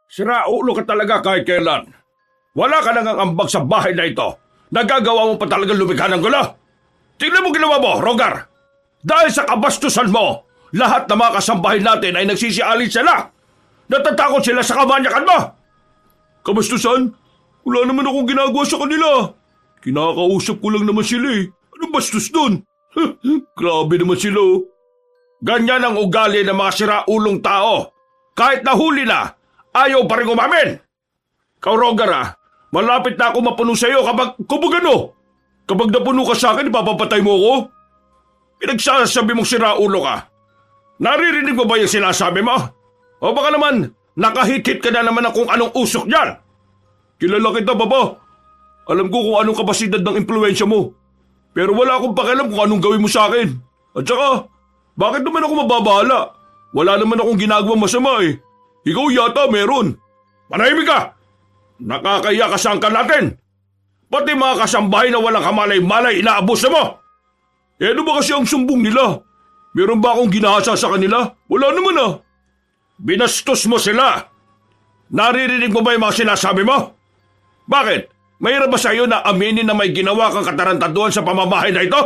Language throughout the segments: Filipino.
Siraulo ka talaga kahit kailan. Wala ka nang ambag sa bahay na ito. Nagagawa mo pa talaga lumikha ng gulo. Tingnan mo ginawa mo, Rogar. Dahil sa kabastusan mo, lahat ng mga kasambahay natin ay nagsisialin sila. Natatakot sila sa kamanyakan mo. Kabastusan? Wala naman akong ginagawa sa kanila. Kinakausap ko lang naman sila eh. Anong bastos dun? Grabe naman sila oh. Ganyan ang ugali ng mga siraulong tao. Kahit nahuli na, ayaw pa rin umamin. Kau Rogar malapit na ako mapuno sa iyo kapag ano? Kapag napuno ka sa akin, ipapapatay mo ako? Pinagsasabi mong siraulo ka. Naririnig mo ba yung sinasabi mo? O baka naman, nakahit-hit ka na naman ng kung anong usok niyan? Kilala kita, Baba. Alam ko kung anong kapasidad ng impluensya mo. Pero wala akong pakialam kung anong gawin mo sa akin. At saka, bakit naman ako mababahala? Wala naman akong ginagawang masama eh. Ikaw yata meron. Manahimik ka! Nakakaya ka sa angkan natin. Pati mga kasambahay na walang kamalay-malay inaabuso mo. Eh ano ba kasi ang sumbong nila? Meron ba akong ginahasa sa kanila? Wala naman Binastos mo sila. Naririnig mo ba yung mga sinasabi mo? Bakit? Mahirap ba sa iyo na aminin na may ginawa kang katarantaduhan sa pamamahay na ito?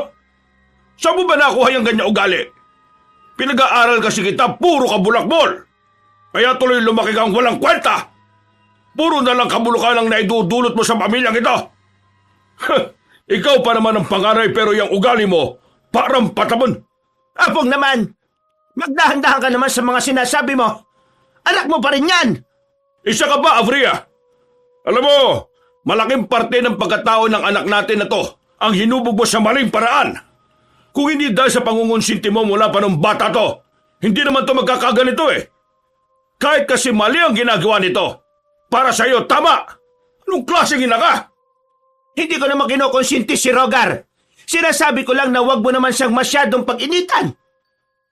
Saan mo ba nakuha yung ganyan ugali? Pinag-aaral kasi kita, puro kabulakbol. Kaya tuloy lumaki kang walang kwenta. Puro na lang kabulukan ang naidudulot mo sa pamilyang ito. Ikaw pa naman ang pangaray pero yung ugali mo, parang patamon. Apong naman, magdahan-dahan ka naman sa mga sinasabi mo. Anak mo pa rin yan. Isa ka ba, Avria? Alam mo, malaking parte ng pagkatao ng anak natin na to ang hinubog mo sa maling paraan. Kung hindi dahil sa pangungonsinti mo mula pa ng bata to, hindi naman to magkakaganito eh. Kahit kasi mali ang ginagawa nito, para sa iyo tama. Anong klaseng ina ka? Hindi ko naman kinukonsinti si Rogar. Sinasabi ko lang na wag mo naman siyang masyadong pag-initan.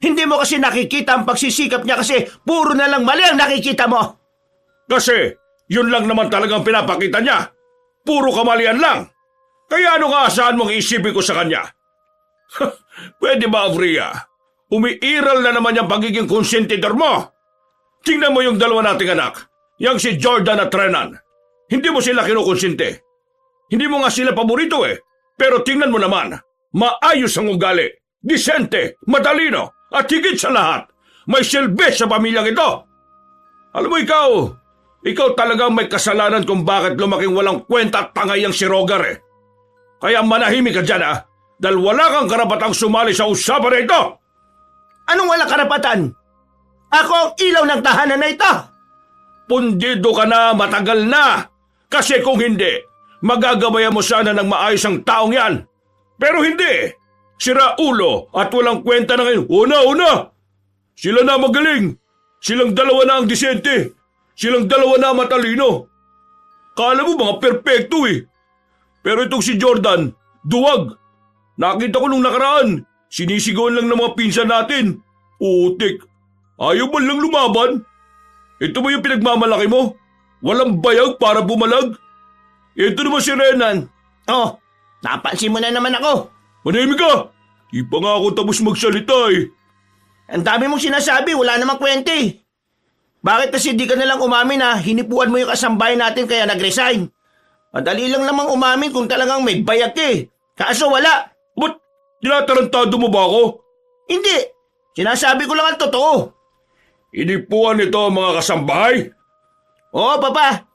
Hindi mo kasi nakikita ang pagsisikap niya kasi puro na lang mali ang nakikita mo. Kasi yun lang naman talagang pinapakita niya. Puro kamalian lang. Kaya ano nga asahan mong isipin ko sa kanya? Pwede ba, Avria? Umiiral na naman yung pagiging konsentidor mo. Tingnan mo yung dalawa nating anak. Yang si Jordan at Renan. Hindi mo sila kinukonsente. Hindi mo nga sila paborito eh. Pero tingnan mo naman. Maayos ang ugali. Disente, matalino. At higit sa lahat, may silbi sa pamilyang ito. Alam mo ikaw talagang may kasalanan kung bakit lumaking walang kwenta at tangay ang si Rogar eh. Kaya manahimik ka dyan dahil wala kang karapatang sumali sa usapan na ito. Anong walang karapatan? Ako ang ilaw ng tahanan na ito. Pundido ka na matagal na. Kasi kung hindi, magagabayan mo sana ng maayos ang taong yan. Pero hindi. Sira ulo at walang kwenta na ngayon. Una! Sila na magaling. Silang dalawa na ang disente. Silang dalawa na matalino. Kala mo mga perpekto eh. Pero itong si Jordan, duwag. Nakita ko nung nakaraan. Sinisigawan lang ng mga pinsan natin. Utik. Ayaw man lang lumaban. Ito ba yung pinagmamalaki mo? Walang bayag para bumalag? Ito naman si Renan. Oh, napansin mo na naman ako. Manahimik ka! Di pa nga ako tapos magsalita eh. Ang dami mong sinasabi, wala namang kwenta eh. Bakit kasi di ka nalang umamin na hinipuan mo yung kasambahay natin kaya nag-resign? Madali lang namang umamin kung talagang may bayag ka eh. Kaso wala. Ba't tinatarantado mo ba ako? Hindi. Sinasabi ko lang ang totoo. Hinipuan nito ang mga kasambahay? Oo, Papa.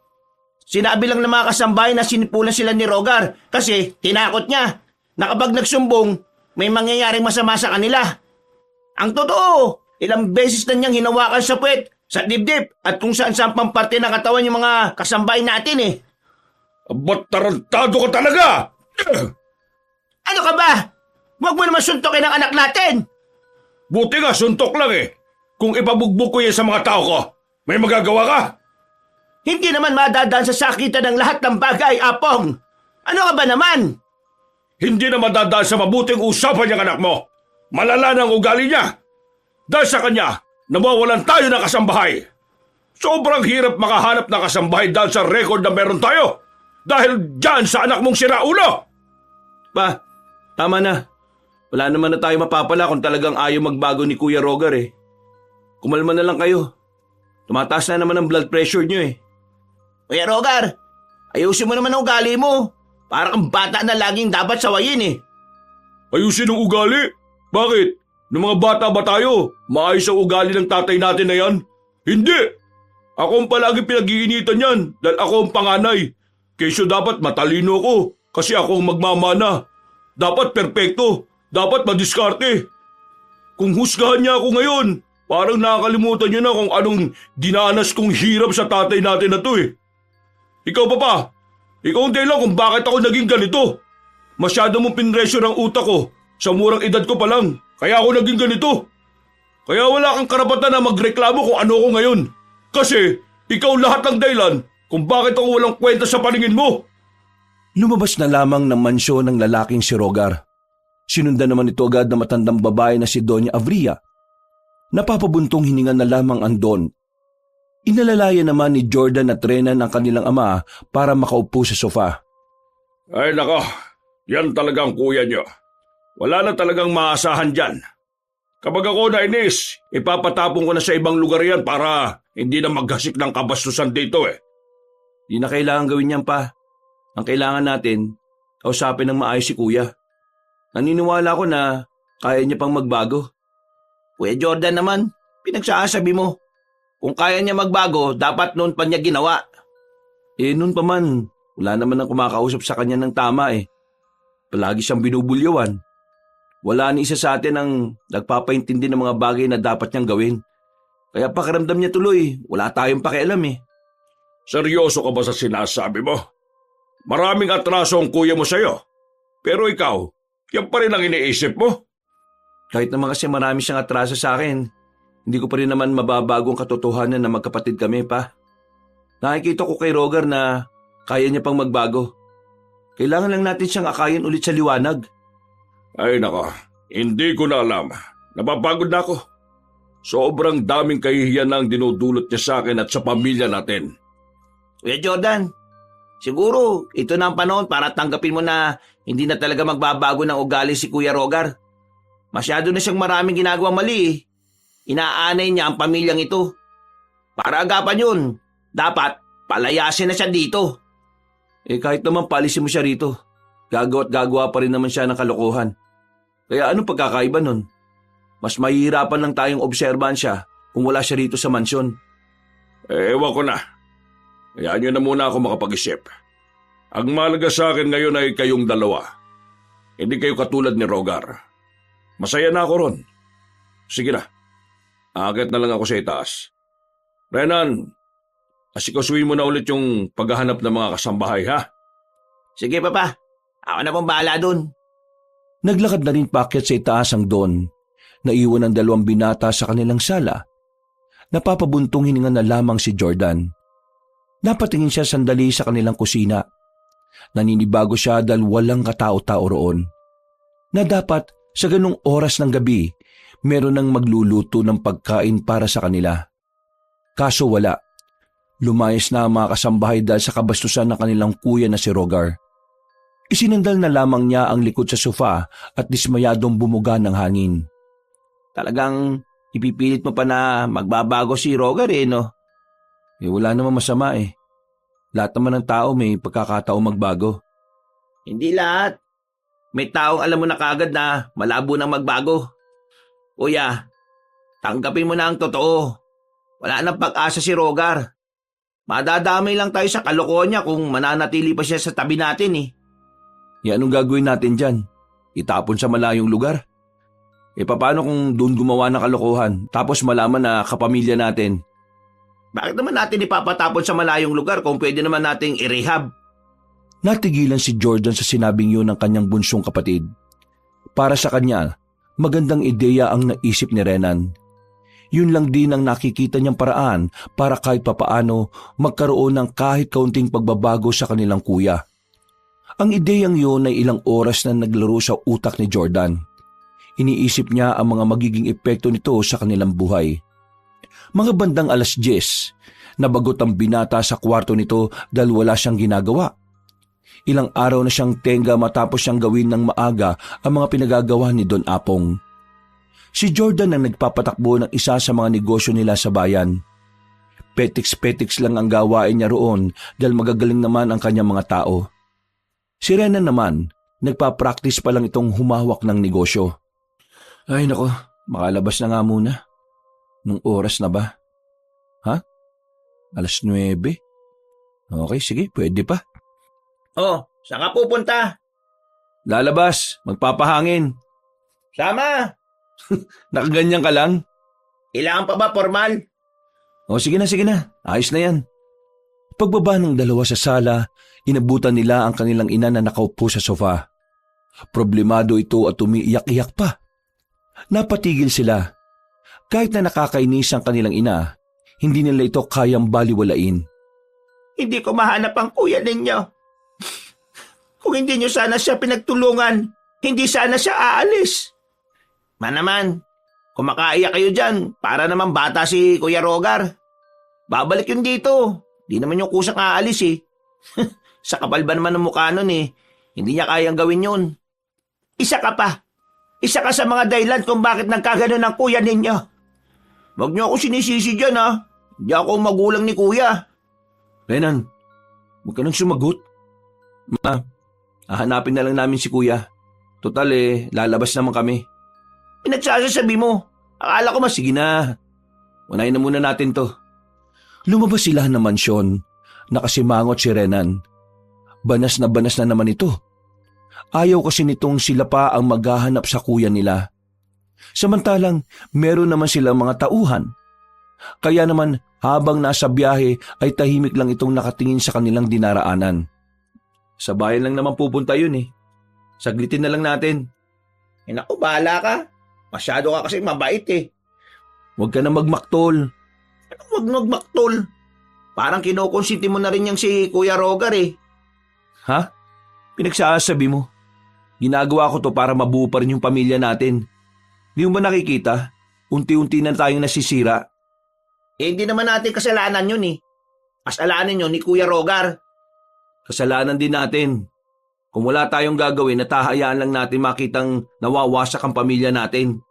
Sinabi lang ng mga kasambahay na sinipulan sila ni Rogar kasi tinakot niya na kapag nagsumbong, may mangyayaring masama sa kanila. Ang totoo, ilang beses na niyang hinawakan sa puwet, sa dibdib at kung saan-saan pang parte ng katawan yung mga kasambahay natin eh. Ba't tarantado ka talaga? Ano ka ba? Huwag mo naman suntokin ang anak natin. Buti nga, suntok lang eh. Kung ipabugbog ko yan sa mga tao ko, may magagawa ka? Hindi naman madadaan sa sakitan ng lahat ng bagay, Apong. Ano ka ba naman? Hindi na madadaan sa mabuting usapan yung anak mo. Malala ng ugali niya. Dahil sa kanya, nawawalan tayo ng kasambahay. Sobrang hirap makahanap ng kasambahay dahil sa record na meron tayo. Dahil dyan sa anak mong siraulo. Pa, tama na. Wala naman na tayo mapapala kung talagang ayaw magbago ni Kuya Rogar eh. Kumalma na lang kayo. Tumataas na naman ang blood pressure niyo eh. Kuya Rogar, ayusin mo naman ang ugali mo. Para kang bata na laging dapat sawayin eh. Ayusin ang ugali? Bakit? Nung mga bata ba tayo? Maayos ang ugali ng tatay natin na yan? Hindi! Ako ang palagi pinag-iinitan yan dahil ako ang panganay. Kesyo dapat matalino ko kasi ako ang magmamana. Dapat perpekto. Dapat madiskarte. Kung husgahan niya ako ngayon, parang nakakalimutan niyo na kung anong dinanas kong hirap sa tatay natin na to eh. Ikaw pa. Ikaw ang dahilan kung bakit ako naging ganito. Masyado mong pinresyo ng utak ko. Sa murang edad ko pa lang. Kaya ako naging ganito. Kaya wala kang karapatan na magreklamo kung ano ko ngayon. Kasi ikaw lahat ng dahilan kung bakit ako walang kwenta sa paningin mo. Lumabas na lamang ng mansyon ng lalaking si Rogar. Sinundan naman ito agad na matandang babae na si Doña Avria. Napapabuntong hininga na lamang ang Don. Inalalaya naman ni Jordan at Renan ang kanilang ama para makaupo sa sofa. Ay nako, yan talagang kuya niyo. Wala na talagang maasahan dyan. Kapag ako nainis, ipapatapon ko na sa ibang lugar yan para hindi na maggasik ng kabastusan dito eh. Di na kailangan gawin yan pa. Ang kailangan natin, kausapin ng maayos si kuya. Naniniwala ko na kaya niya pang magbago. Kuya Jordan naman, pinagsasabi mo. Kung kaya niya magbago, dapat noon pa niya ginawa. Noon pa man, wala naman ang kumakausap sa kanya ng tama eh. Palagi siyang binubulyawan. Wala ni isa sa atin ang nagpapaintindi ng mga bagay na dapat niyang gawin. Kaya pakiramdam niya tuloy, wala tayong pakialam eh. Seryoso ka ba sa sinasabi mo? Maraming atraso ang kuya mo sa'yo. Pero ikaw, yan pa rin ang iniisip mo? Kahit naman kasi marami siyang atraso sa akin, hindi ko pa rin naman mababago ang katotohanan na magkapatid kami pa. Nakikita ko kay Rogar na kaya niya pang magbago. Kailangan lang natin siyang akayin ulit sa liwanag. Ay nako, hindi ko na alam. Napapagod na ako. Sobrang daming kahihiyan na ang dinudulot niya sa akin at sa pamilya natin. Kuya Jordan, siguro ito na ang panahon para tanggapin mo na hindi na talaga magbabago ng ugali si Kuya Rogar. Masyado na siyang maraming ginagawang mali eh. Inaanay niya ang pamilyang ito. Para agapan yun, dapat palayasin na siya dito. Kahit naman palisin mo siya rito, gagawa at gagawa pa rin naman siya ng kalokohan. Kaya anong pagkakaiba nun? Mas mahihirapan lang tayong obserbahan siya kung wala siya rito sa mansyon. Ewan ko na. Hayaan niyo na muna ako makapag-isip. Ang mahalaga sa akin ngayon ay kayong dalawa. Hindi kayo katulad ni Rogar. Masaya na ako ron. Sige na. Aakyat na lang ako sa itaas. Renan, asikasuhin mo na ulit yung paghahanap ng mga kasambahay, ha? Sige papa, ako na pong bahala dun. Naglakad na rin paakyat sa itaas ang Don. Naiwan ang dalawang binata sa kanilang sala. Napapabuntong hininga na lamang si Jordan. Napatingin siya sandali sa kanilang kusina. Naninibago siya dahil walang katao-tao roon. Na dapat sa ganung oras ng gabi, meron nang magluluto ng pagkain para sa kanila. Kaso wala. Lumayas na ang mga kasambahay dahil sa kabastusan ng kanilang kuya na si Rogar. Isinandal na lamang niya ang likod sa sofa at dismayadong bumuga ng hangin. Talagang ipipilit mo pa na magbabago si Rogar eh, no? Wala namang masama eh. Lahat naman ng tao may pagkakataong magbago. Hindi lahat. May taong alam mo na kagad na malabo nang magbago. Kuya, tanggapin mo na ang totoo. Wala nang pag-asa si Rogar. Madadamay lang tayo sa kalokohan niya kung mananatili pa siya sa tabi natin eh. Anong gagawin natin dyan? Itapon sa malayong lugar? Paano kung doon gumawa ng kalokohan tapos malaman na kapamilya natin? Bakit naman natin ipapatapon sa malayong lugar kung pwede naman nating i-rehab? Natigilan si Jordan sa sinabing yun ng kanyang bunsong kapatid. Para sa kanya, magandang ideya ang naisip ni Renan. Yun lang din ang nakikita niyang paraan para kahit papaano magkaroon ng kahit kaunting pagbabago sa kanilang kuya. Ang ideyang yun ay ilang oras na naglaro sa utak ni Jordan. Iniisip niya ang mga magiging epekto nito sa kanilang buhay. Mga bandang 10:00, nabagot ang binata sa kwarto nito dahil wala siyang ginagawa. Ilang araw na siyang tenga matapos siyang gawin ng maaga ang mga pinagagawa ni Don Apong. Si Jordan ang nagpapatakbo ng isa sa mga negosyo nila sa bayan. Petiks-petiks lang ang gawain niya roon dahil magagaling naman ang kanyang mga tao. Si Renan naman, nagpa-practice pa lang itong humawak ng negosyo. Ay nako, makalabas na nga muna. Nung oras na ba? Ha? 9:00? Okay, sige, pwede pa. Oh, saan ka pupunta? Lalabas, magpapahangin. Sama! Nakaganyan ka lang? Kailangan pa ba formal? O sige na, ayos na yan. Pagbaba ng dalawa sa sala, inabutan nila ang kanilang ina na nakaupo sa sofa. Problemado ito at umiiyak-iyak pa. Napatigil sila. Kahit na nakakainis ang kanilang ina, hindi nila ito kayang baliwalain. Hindi ko mahanap ang kuya ninyo. Kung hindi nyo sana siya pinagtulungan, hindi sana siya aalis. Manaman, kung makaiyak kayo dyan, para naman bata si Kuya Rogar. Babalik yun dito. Di naman yung kusang aalis eh. Sa kapal ba naman ng mukha nun eh. Hindi niya kayang gawin yun. Isa ka pa. Isa ka sa mga dahilan kung bakit nagkaganon ang kuya ninyo. Huwag niyo ako sinisisi dyan ha. Hindi ako magulang ni kuya. Renan, huwag ka nang sumagot. Ma, hahanapin na lang namin si kuya. Total lalabas naman kami. Pinagsasabi mo. Akala ko mas... Sige na, unahin na muna natin to. Lumabas sila ng mansyon. Nakasimangot si Renan. Banas na naman ito. Ayaw kasi nitong sila pa ang maghahanap sa kuya nila. Samantalang meron naman silang mga tauhan. Kaya naman habang nasa biyahe ay tahimik lang itong nakatingin sa kanilang dinaraanan. Sa bayan lang naman pupunta yun eh. Saglitin na lang natin. Naku, bahala ka. Masyado ka kasi mabait eh. Huwag ka na magmaktol. Huwag magmaktol. Parang kinukonsinti mo na rin yung si Kuya Rogar eh. Ha? Pinagsasabi mo. Ginagawa ko to para mabuo pa rin yung pamilya natin. Di mo ba nakikita? Unti-unti na tayong nasisira. Hindi naman natin kasalanan yun eh. Kasalanan yun ni Kuya Rogar. Kasalanan din natin. Kung wala tayong gagawin, natahayaan lang natin makitang nawawasak ang pamilya natin.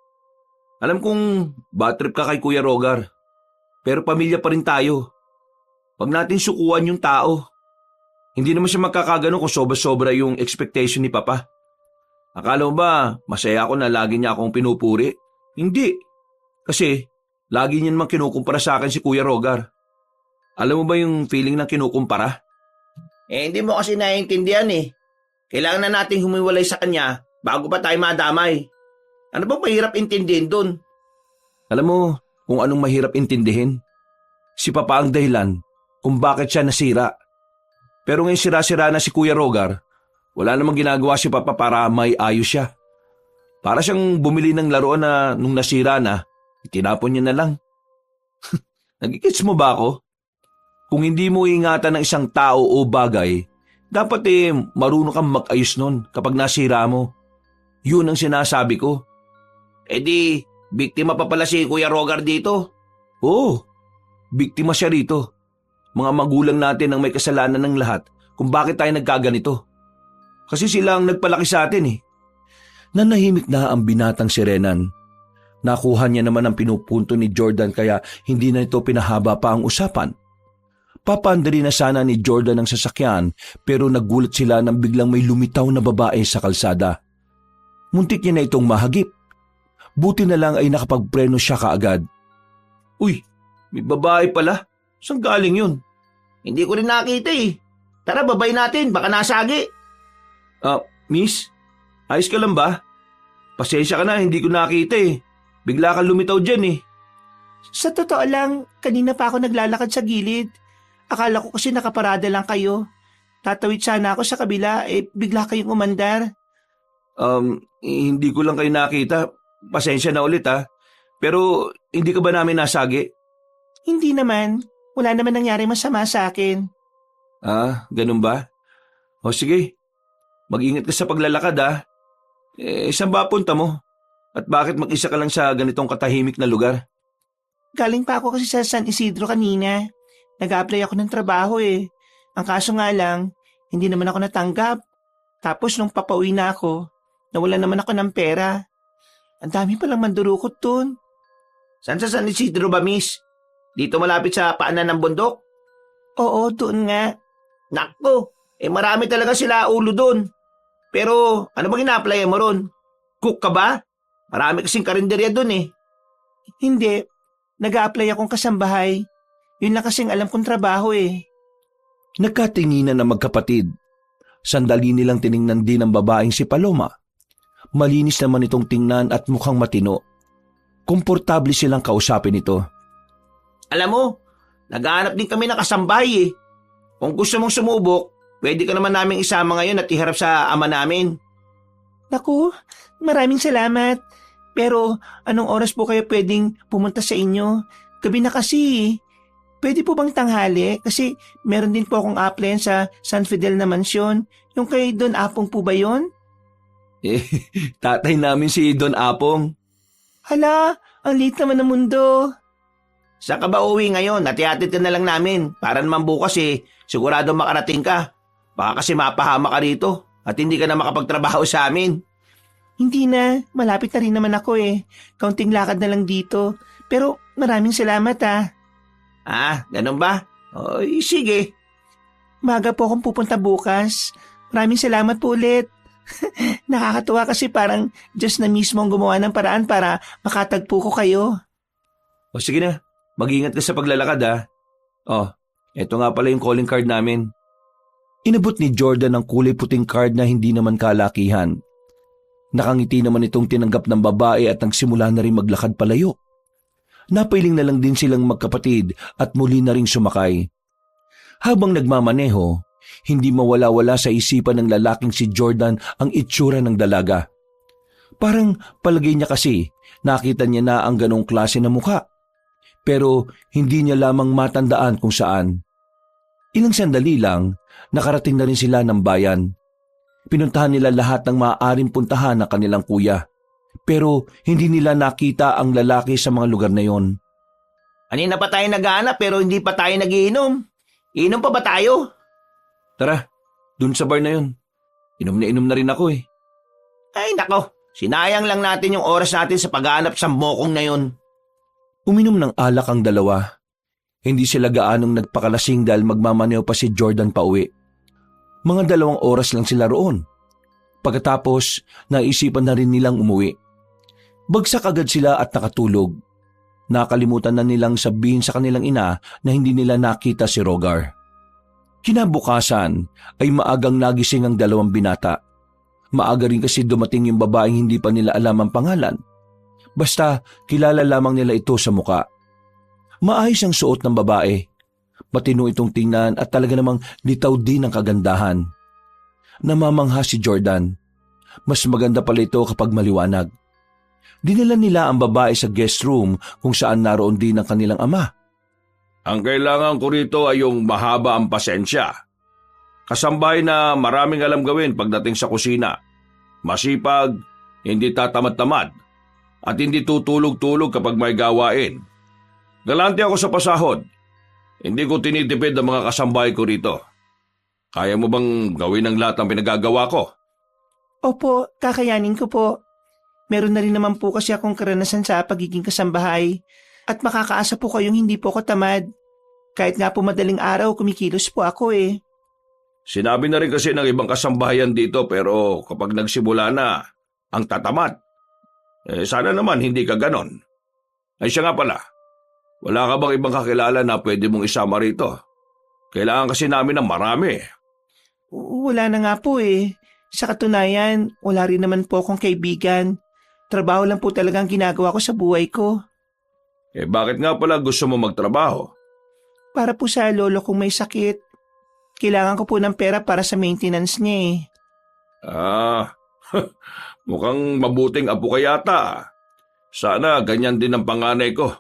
Alam kong bad trip ka kay Kuya Rogar. Pero pamilya pa rin tayo. Huwag natin sukuan yung tao. Hindi naman siya magkakagano kung sobra-sobra yung expectation ni Papa. Akala mo ba masaya ako na lagi niya akong pinupuri? Hindi. Kasi lagi niya naman kinukumpara sa akin si Kuya Rogar. Alam mo ba yung feeling ng kinukumpara? Hindi mo kasi naiintindihan eh. Kailangan na nating humiwalay sa kanya bago pa tayo madamay. Ano bang mahirap intindihin dun? Alam mo kung anong mahirap intindihin? Si Papa ang dahilan kung bakit siya nasira. Pero ngayon sira-sira na si Kuya Rogar, wala namang ginagawa si Papa para may ayos siya. Para siyang bumili ng laruan na nung nasira na, itinapon niya na lang. Nagigits mo ba ako? Kung hindi mo ingatan ng isang tao o bagay, dapat marunong kang mag-ayos nun kapag nasira mo. Yun ang sinasabi ko. Di, biktima pa pala si Kuya Rogar dito. Oo, biktima siya rito. Mga magulang natin ang may kasalanan ng lahat kung bakit tayo nagkaganito. Kasi sila ang nagpalaki sa atin eh. Nanahimik na ang binatang si Renan. Nakuha niya naman ang pinupunto ni Jordan kaya hindi na ito pinahaba pa ang usapan. Papandali na sana ni Jordan ang sasakyan pero nagulat sila nang biglang may lumitaw na babae sa kalsada. Muntik niya na itong mahagip. Buti na lang ay nakapagpreno siya kaagad. Uy, may babae pala. Saan galing yun? Hindi ko rin nakita eh. Tara, babay natin. Baka nasagi. Miss? Ayos ka lang ba? Pasensya ka na, hindi ko nakita eh. Bigla kang lumitaw dyan eh. Sa totoo lang, kanina pa ako naglalakad sa gilid. Akala ko kasi nakaparada lang kayo. Tatawid sana ako sa kabila, bigla kayong umandar. Hindi ko lang kayo nakita. Pasensya na ulit ha. Pero hindi ka ba namin nasagi? Hindi naman. Wala naman nangyari masama sa akin. Ganun ba? O sige, mag-ingat ka sa paglalakad ha. Saan ba punta mo? At bakit mag-isa ka lang sa ganitong katahimik na lugar? Galing pa ako kasi sa San Isidro kanina. Nag-a-apply ako ng trabaho eh. Ang kaso nga lang, hindi naman ako natanggap. Tapos nung papauwi na ako, nawala naman ako ng pera. Ang dami palang mandurukot dun. San sa San Isidro ba, miss? Dito malapit sa paanan ng bundok? Oo, doon nga. Nakko, marami talaga sila ulo doon. Pero ano bang ina-applyan mo ron? Cook ka ba? Marami kasing karinderya doon eh. Hindi. Nag-a-apply akong kasambahay. Yun lang kasing alam kong trabaho eh. Nagkatinginan na magkapatid. Sandali nilang tiningnan din ang babaeng si Paloma. Malinis naman itong tingnan at mukhang matino. Komportable silang kausapin ito. Alam mo, naghahanap din kami ng kasambahay eh. Kung gusto mong sumubok, pwede ka naman naming isama ngayon at iharap sa ama namin. Naku, maraming salamat. Pero anong oras po kayo pwedeng pumunta sa inyo? Gabi na kasi. Pwede po bang tanghali? Kasi meron din po akong applyan sa San Fidel na mansyon. Yung kay Don Apong po ba yun? Tatay namin si Don Apong. Hala, ang liit naman ng mundo. Saan ka ba uwi ngayon? Natihatid ka na lang namin. Para naman bukas sigurado makarating ka. Baka kasi mapahama ka rito at hindi ka na makapagtrabaho sa amin. Hindi na, malapit na rin naman ako eh. Kaunting lakad na lang dito. Pero maraming salamat ah. Ganun ba? Oy, sige. Maga po akong pupunta bukas. Maraming salamat po ulit. Nakakatuwa kasi parang Diyos na mismo ang gumawa ng paraan para makatagpo ko kayo. O sige na, mag-ingat ka sa paglalakad ha. Eto nga pala yung calling card namin. Inabot ni Jordan ang kulay puting card na hindi naman kalakihan. Nakangiti naman itong tinanggap ng babae at nagsimula na rin maglakad palayo. Napailing na lang din silang magkapatid at muli na ring sumakay. Habang nagmamaneho, hindi mawala-wala sa isipan ng lalaking si Jordan ang itsura ng dalaga. Parang palagay niya kasi nakita niya na ang ganong klase na mukha. Pero hindi niya lamang matandaan kung saan. Ilang sandali lang, nakarating na rin sila ng bayan. Pinuntahan nila lahat ng maaaring puntahan ng kanilang kuya. Pero hindi nila nakita ang lalaki sa mga lugar na yon. Kanina pa tayo naghahanap pero hindi pa tayo nagiinom. Inom pa ba tayo? Tara, dun sa bar na yun. Inom na rin ako eh. Ay nako, sinayang lang natin yung oras natin sa paghahanap sa mokong na yun. Uminom ng alak ang dalawa. Hindi sila gaanong nagpakalasing dahil magmamaneho pa si Jordan pauwi. Mga 2 oras lang sila roon. Pagkatapos, naisipan na rin nilang umuwi. Bagsak agad sila at nakatulog. Nakalimutan na nilang sabihin sa kanilang ina na hindi nila nakita si Rogar. Kinabukasan ay maagang nagising ang 2 binata. Maaga rin kasi dumating yung babaeng hindi pa nila alam ang pangalan. Basta kilala lamang nila ito sa muka. Maayos ang suot ng babae. Matino itong tingnan at talaga namang litaw din ang kagandahan. Namamangha si Jordan. Mas maganda pala ito kapag maliwanag. Dinala nila ang babae sa guest room kung saan naroon din ang kanilang ama. Ang kailangan ko rito ay yung mahaba ang pasensya. Kasambahay na maraming alam gawin pagdating sa kusina. Masipag, hindi tatamad-tamad, at hindi tutulog-tulog kapag may gawain. Galante ako sa pasahod. Hindi ko tinitipid ang mga kasambahay ko rito. Kaya mo bang gawin ang lahat ng pinagagawa ko? Opo, kakayanin ko po. Meron na rin naman po kasi akong karanasan sa pagiging kasambahay. At makakaasa po kayong hindi po ako tamad. Kahit nga po madaling araw, kumikilos po ako eh. Sinabi na rin kasi ng ibang kasambahayan dito pero kapag nagsimula na ang tatamad, sana naman hindi ka ganon. Ay siya nga pala, wala ka bang ibang kakilala na pwede mong isama rito? Kailangan kasi namin ng marami. Wala na nga po eh. Sa katunayan, wala rin naman po akong kaibigan. Trabaho lang po talagang ginagawa ko sa buhay ko. Bakit nga pala gusto mo magtrabaho? Para po sa lolo kong may sakit. Kailangan ko po ng pera para sa maintenance niya eh. Mukhang mabuting apo ka yata. Sana ganyan din ang panganay ko.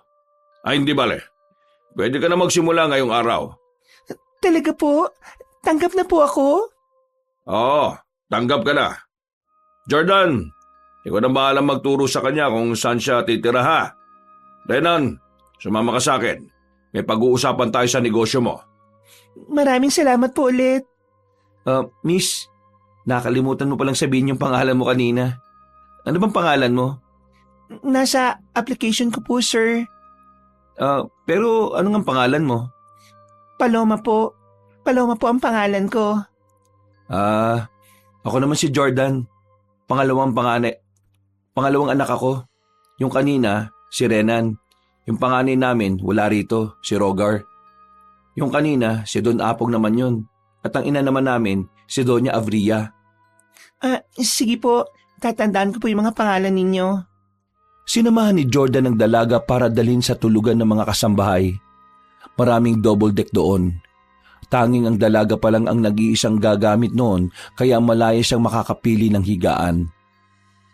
Ay hindi bale, pwede ka na magsimula ngayong araw. Talaga po? Tanggap na po ako? Oo, tanggap ka na. Jordan, ikaw na bahalang magturo sa kanya kung saan siya titira ha. Renan, sumama ka sa akin. May pag-uusapan tayo sa negosyo mo. Maraming salamat po ulit. Miss, nakalimutan mo palang sabihin yung pangalan mo kanina. Ano bang pangalan mo? Nasa application ko po, sir. Pero ano nga pangalan mo? Paloma po. Paloma po ang pangalan ko. Ako naman si Jordan. Pangalawang anak ako. Yung kanina, si Renan. Yung panganay namin, wala rito, si Rogar. Yung kanina, si Don Apong naman yun. At ang ina naman namin, si Doña Avria. Sige po. Tatandaan ko po yung mga pangalan ninyo. Sinamahan ni Jordan ang dalaga para dalhin sa tulugan ng mga kasambahay. Maraming double deck doon. Tanging ang dalaga pa lang ang nag-iisang gagamit noon kaya malaya siyang makakapili ng higaan.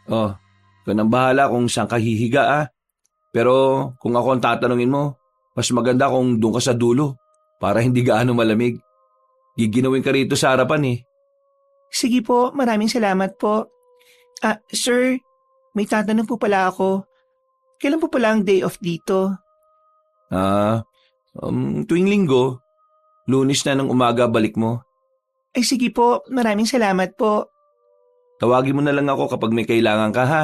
Ikaw nang bahala kung saan ka hihiga. Pero kung ako ang tatanungin mo, mas maganda kung doon ka sa dulo para hindi gaano malamig. Giginawin ka rito sa harapan eh. Sige po, maraming salamat po. Sir, may tatanong po pala ako. Kailan po pala ang day off dito? Tuwing linggo, Lunes na ng umaga balik mo. Ay sige po, maraming salamat po. Tawagin mo na lang ako kapag may kailangan ka ha.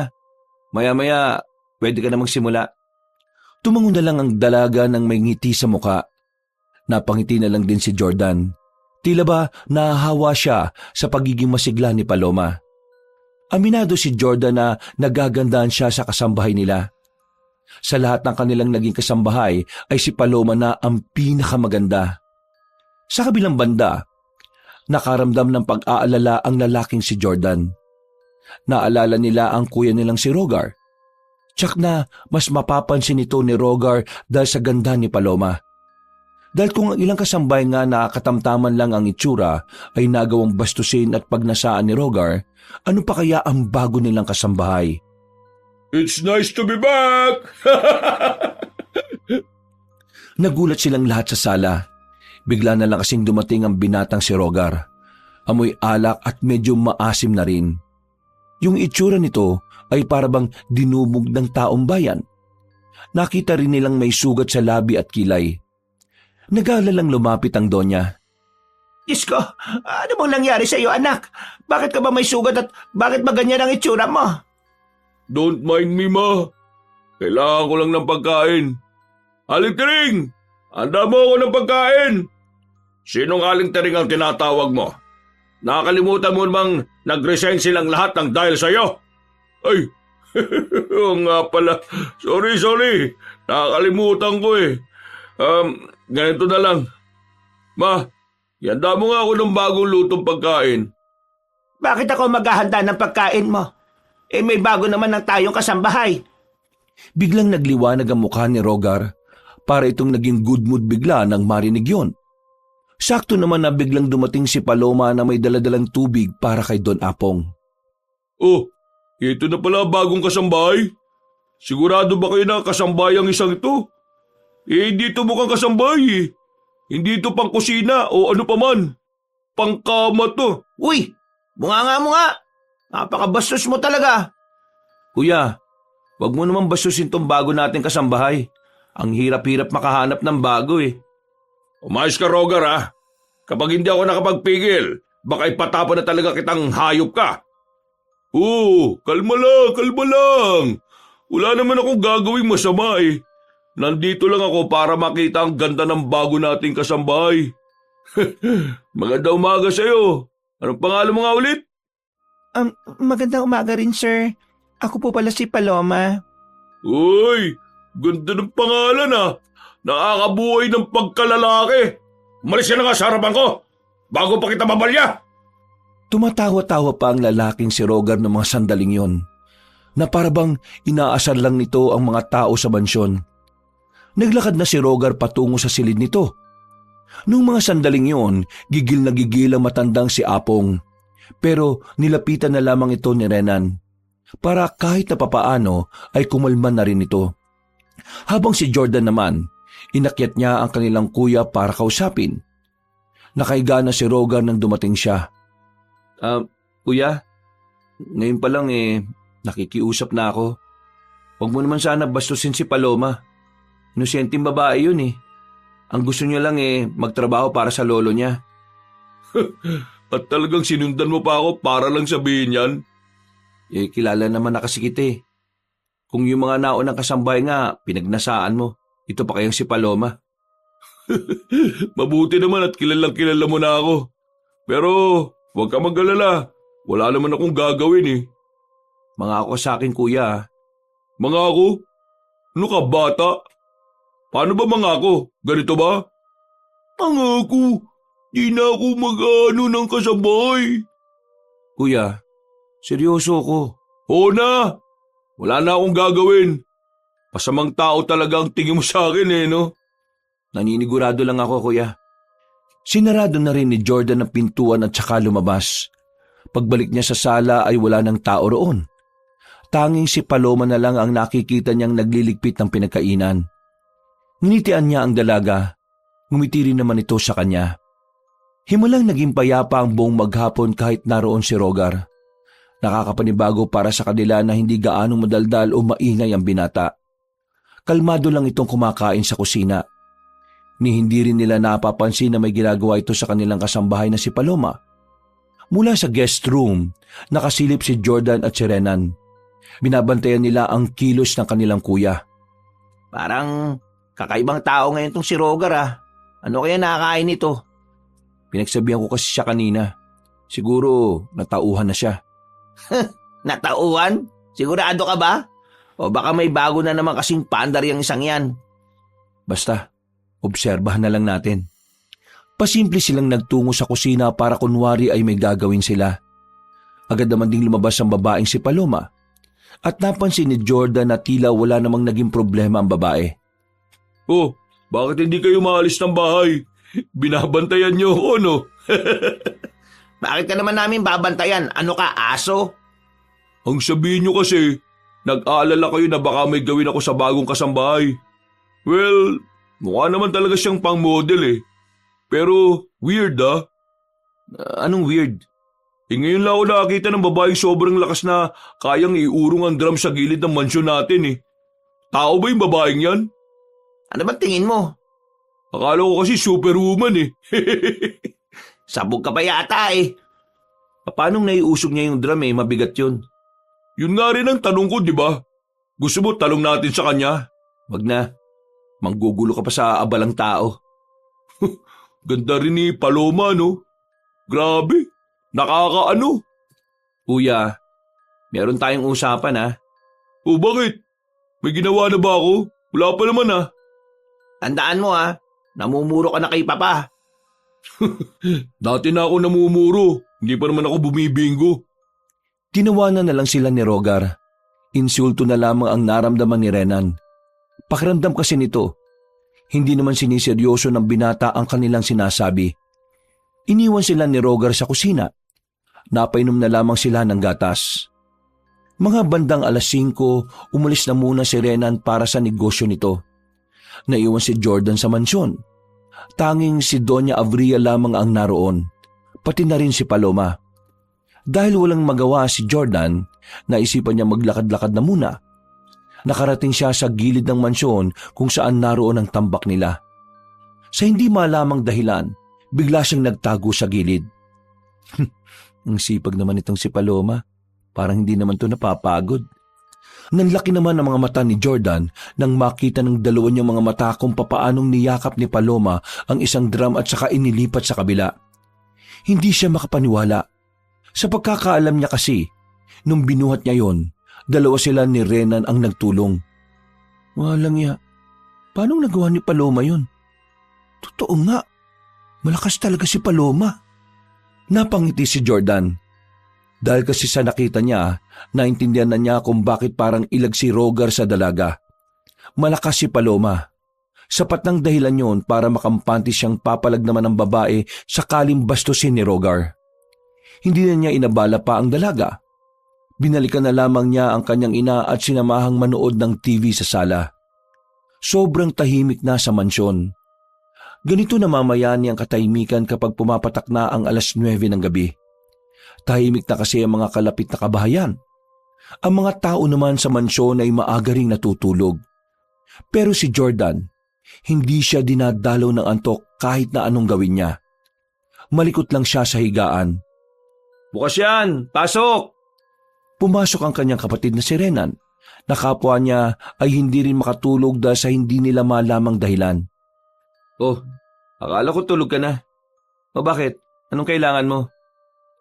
Maya-maya, pwede ka na magsimula. Tumango na lang ang dalaga ng may ngiti sa muka. Napangiti na lang din si Jordan. Tila ba nahahawa siya sa pagiging masigla ni Paloma. Aminado si Jordan na nagagandahan siya sa kasambahay nila. Sa lahat ng kanilang naging kasambahay ay si Paloma na ang pinakamaganda. Sa kabilang banda, nakaramdam ng pag-aalala ang lalaking si Jordan. Naalala nila ang kuya nilang si Rogar. Tsak na mas mapapansin ito ni Rogar dahil sa ganda ni Paloma. Dahil kung ang ilang kasambay nga na katamtaman lang ang itsura ay nagawang bastusin at pagnasaan ni Rogar, ano pa kaya ang bago nilang kasambahay? It's nice to be back! Nagulat silang lahat sa sala. Bigla na lang kasing dumating ang binatang si Rogar. Amoy alak at medyo maasim na rin. Yung itsura nito ay parabang dinumog ng taong bayan. Nakita rin nilang may sugat sa labi at kilay. Nag-aalalang lumapit ang Donya. Diyos ko, ano bang nangyari sa iyo, anak? Bakit ka ba may sugat at bakit ba ganyan ang itsura mo? Don't mind me, ma. Kailangan ko lang ng pagkain. Aling Tering! Handa mo ako ng pagkain! Sinong Aling Tering ang tinatawag mo? Nakakalimutan mo namang nag-resign silang lahat ng dahil sa'yo? Ay, oo nga pala. Sorry. Nakakalimutan ko eh. Ganito na lang. Ma, ihanda mo nga ako ng bagong lutong pagkain. Bakit ako maghahanda ng pagkain mo? May bago naman ng tayong kasambahay. Biglang nagliwanag ang mukha ni Rogar para itong naging good mood bigla nang marinig yon. Sakto naman na biglang dumating si Paloma na may daladalang tubig para kay Don Apong. Oh, ito na pala bagong kasambahay. Sigurado ba kayo na kasambahay ang isang ito? Hindi ito mukhang kasambahay eh. Hindi ito pang kusina o ano paman. Pangkama to. Uy, bunga nga. Napakabastos mo talaga. Kuya, wag mo naman basusin tong bago nating kasambahay. Ang hirap-hirap makahanap ng bago eh. Umayos ka, Rogar, ha? Kapag hindi ako nakapagpigil, baka ipatapon na talaga kitang hayop ka. Kalma lang. Wala naman akong gagawing masama eh. Nandito lang ako para makita ang ganda ng bago nating kasambahay. Maganda umaga sa'yo. Anong pangalan mo nga ulit? Magandang umaga rin, sir. Ako po pala si Paloma. Uy, ganda ng pangalan ah. Nakakabuhay ng pagkalalaki. Umalis ka na nga sa harapan ko, bago pa kita mabalya. Tumatawa-tawa pa ang lalaking si Rogar ng mga sandaling yon, na parabang inaasar lang nito ang mga tao sa mansyon. Naglakad na si Rogar patungo sa silid nito. Nung mga sandaling yon, gigil na gigil ang matandang si Apong. Pero nilapitan na lamang ito ni Renan para kahit na papaano ay kumalman na rin ito. Habang si Jordan naman, inakyat niya ang kanilang kuya para kausapin. Nakaiga na si Rogar nang dumating siya. Kuya, ngayon pa lang nakikiusap na ako. Huwag mo naman sana bastusin si Paloma. Inosenteng babae yun eh. Ang gusto niya lang magtrabaho para sa lolo niya. At talagang sinundan mo pa ako para lang sabihin yan? Kilala naman na kasi kita eh. Kung yung mga naunang kasambay nga, pinagnasaan mo. Ito pa kayang si Paloma. Mabuti naman at kilalang kilala mo na ako. Pero huwag ka mag-alala. Wala naman akong gagawin eh. Mga ako sa akin, kuya. Mga ako? Ano ka, bata? Paano ba mga ako? Ganito ba? Mga ako, di na ako mag-ano ng kasabay. Kuya, seryoso ako. Oo na, wala na akong gagawin. Pasamang tao talaga ang tingin mo sa akin eh, no? Naninigurado lang ako, kuya. Sinarado na rin ni Jordan ang pintuan at saka lumabas. Pagbalik niya sa sala ay wala ng tao roon. Tanging si Paloma na lang ang nakikita niyang nagliligpit ng pinagkainan. Nginitian niya ang dalaga. Ngumiti rin naman ito sa kanya. Himalang naging payapa ang buong maghapon kahit naroon si Rogar. Nakakapanibago para sa kanila na hindi gaanong madaldal o maingay ang binata. Kalmado lang itong kumakain sa kusina. Ni hindi rin nila napapansin na may ginagawa ito sa kanilang kasambahay na si Paloma. Mula sa guest room, nakasilip si Jordan at si Renan. Binabantayan nila ang kilos ng kanilang kuya. Parang kakaibang tao ngayon tong si Rogar ah. Ano kaya nakakain ito? Pinagsabihan ko kasi siya kanina. Siguro natauhan na siya. Natauhan? Sigurado ka ba? O baka may bago na naman kasing pandar yung isang yan. Basta, obserbahan na lang natin. Pasimple silang nagtungo sa kusina para kunwari ay may gagawin sila. Agad naman ding lumabas ang babaeng si Paloma. At napansin ni Jordan na tila wala namang naging problema ang babae. Oh, bakit hindi kayo maalis ng bahay? Binabantayan niyo ako, no? Bakit ka naman namin babantayan? Ano ka, aso? Ang sabihin niyo kasi, nag-aalala kayo na baka may gawin ako sa bagong kasambahay. Well, mukha naman talaga siyang pang-model eh. Pero weird ah. Anong weird? Ngayon lang ako nakakita ng babaeng sobrang lakas na kayang iurong ang drum sa gilid ng mansyon natin eh. Tao ba yung babaeng yan? Ano ba tingin mo? Akala ko kasi superwoman eh. Sabog ka pa yata eh. Paano naiusog niya yung drum mabigat yun? Yun nga rin ang tanong ko, di ba? Gusto mo talong natin sa kanya? Wag na. Manggugulo ka pa sa abalang tao. Ganda rin ni Paloma, no? Grabe, nakakaano. Kuya, meron tayong usapan ha. O bakit? May ginawa na ba ako? Wala pa naman ah. Tandaan mo ah, namumuro ka na kay Papa. Dati na ako namumuro, hindi pa naman ako bumibingo. Tinawanan na lang sila ni Rogar. Insulto na lamang ang naramdaman ni Renan. Pakiramdam kasi nito, hindi naman siniseryoso ng binata ang kanilang sinasabi. Iniwan sila ni Rogar sa kusina. Napainom na lamang sila ng gatas. Mga bandang 5:00, umalis na muna si Renan para sa negosyo nito. Naiwan si Jordan sa mansyon. Tanging si Doña Avria lamang ang naroon, pati na rin si Paloma. Dahil walang magawa si Jordan, naisipan niya maglakad-lakad na muna. Nakarating siya sa gilid ng mansyon kung saan naroon ang tambak nila. Sa hindi malamang dahilan, bigla siyang nagtago sa gilid. Ang sipag naman itong si Paloma. Parang hindi naman to napapagod. Nanlaki naman ang mga mata ni Jordan nang makita ng dalawa niyang mga mata kung papaanong niyakap ni Paloma ang isang drum at saka inilipat sa kabila. Hindi siya makapaniwala. Sa pagkakaalam niya kasi, nung binuhat niya yon, dalawa sila ni Renan ang nagtulong. Walang ya. Paano nagawa ni Paloma yon? Totoo nga. Malakas talaga si Paloma. Napangiti si Jordan. Dahil kasi sa nakita niya, naintindihan na niya kung bakit parang ilag si Rogar sa dalaga. Malakas si Paloma. Sapat ng dahilan yon para makampante siyang papalag naman ng babae sakaling bastusin ni Rogar. Hindi na niya inabala pa ang dalaga. Binalikan na lamang niya ang kanyang ina at sinamahang manood ng TV sa sala. Sobrang tahimik na sa mansyon. Ganito namamayani ang katahimikan kapag pumapatak na ang 9:00 ng gabi. Tahimik na kasi ang mga kalapit na kabahayan. Ang mga tao naman sa mansyon ay maaga ring natutulog. Pero si Jordan, hindi siya dinadalaw ng antok kahit na anong gawin niya. Malikot lang siya sa higaan. Bukas yan! Pasok! Pumasok ang kanyang kapatid na si Renan na kapwa niya ay hindi rin makatulog dahil sa hindi nila malamang dahilan. Oh, akala ko tulog ka na. O bakit? Anong kailangan mo?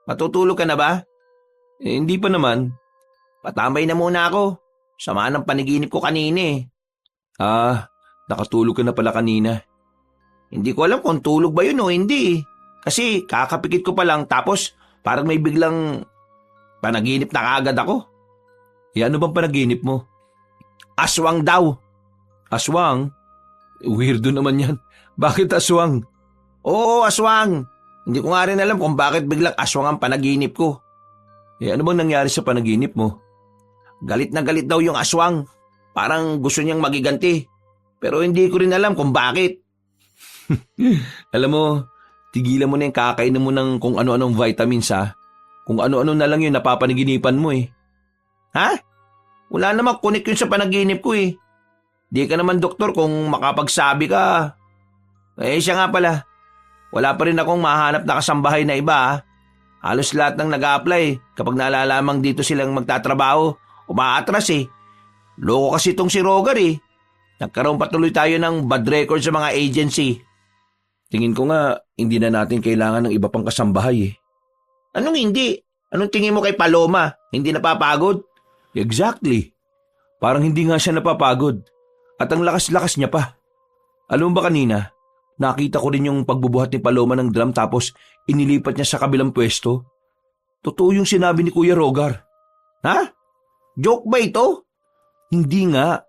Matutulog ka na ba? Hindi pa naman. Patambay na muna ako. Sama ng panaginip ko kanina eh. Nakatulog ka na pala kanina. Hindi ko alam kung tulog ba yun o hindi. Kasi kakapikit ko pa lang tapos parang may biglang panaginip na kaagad ako. Ano bang panaginip mo? Aswang daw. Aswang? Weirdo naman yan. Bakit aswang? Oo, aswang. Hindi ko nga rin alam kung bakit biglang aswang ang panaginip ko. Ano bang nangyari sa panaginip mo? Galit na galit daw yung aswang. Parang gusto niyang magiganti. Pero hindi ko rin alam kung bakit. Alam mo, tigilan mo na yung kakainom mo ng kung ano-anong vitamins ha. Kung ano-ano na lang yung napapanaginipan mo eh. Ha? Wala namang kunik yun sa panaginip ko eh. Di ka naman doktor kung makapagsabi ka. Siya nga pala. Wala pa rin akong mahanap na kasambahay na iba ha. Halos lahat ng nag-a-apply kapag nalalamang dito silang magtatrabaho, umaatras eh. Loko kasi itong si Rogar eh. Nagkaroon patuloy tayo ng bad record sa mga agency. Tingin ko nga, hindi na natin kailangan ng iba pang kasambahay eh. Anong hindi? Anong tingin mo kay Paloma? Hindi napapagod? Exactly. Parang hindi nga siya napapagod. At ang lakas-lakas niya pa. Alam mo ba kanina, nakita ko rin yung pagbubuhat ni Paloma ng drum tapos inilipat niya sa kabilang pwesto. Totoo yung sinabi ni Kuya Rogar. Ha? Joke ba ito? Hindi nga.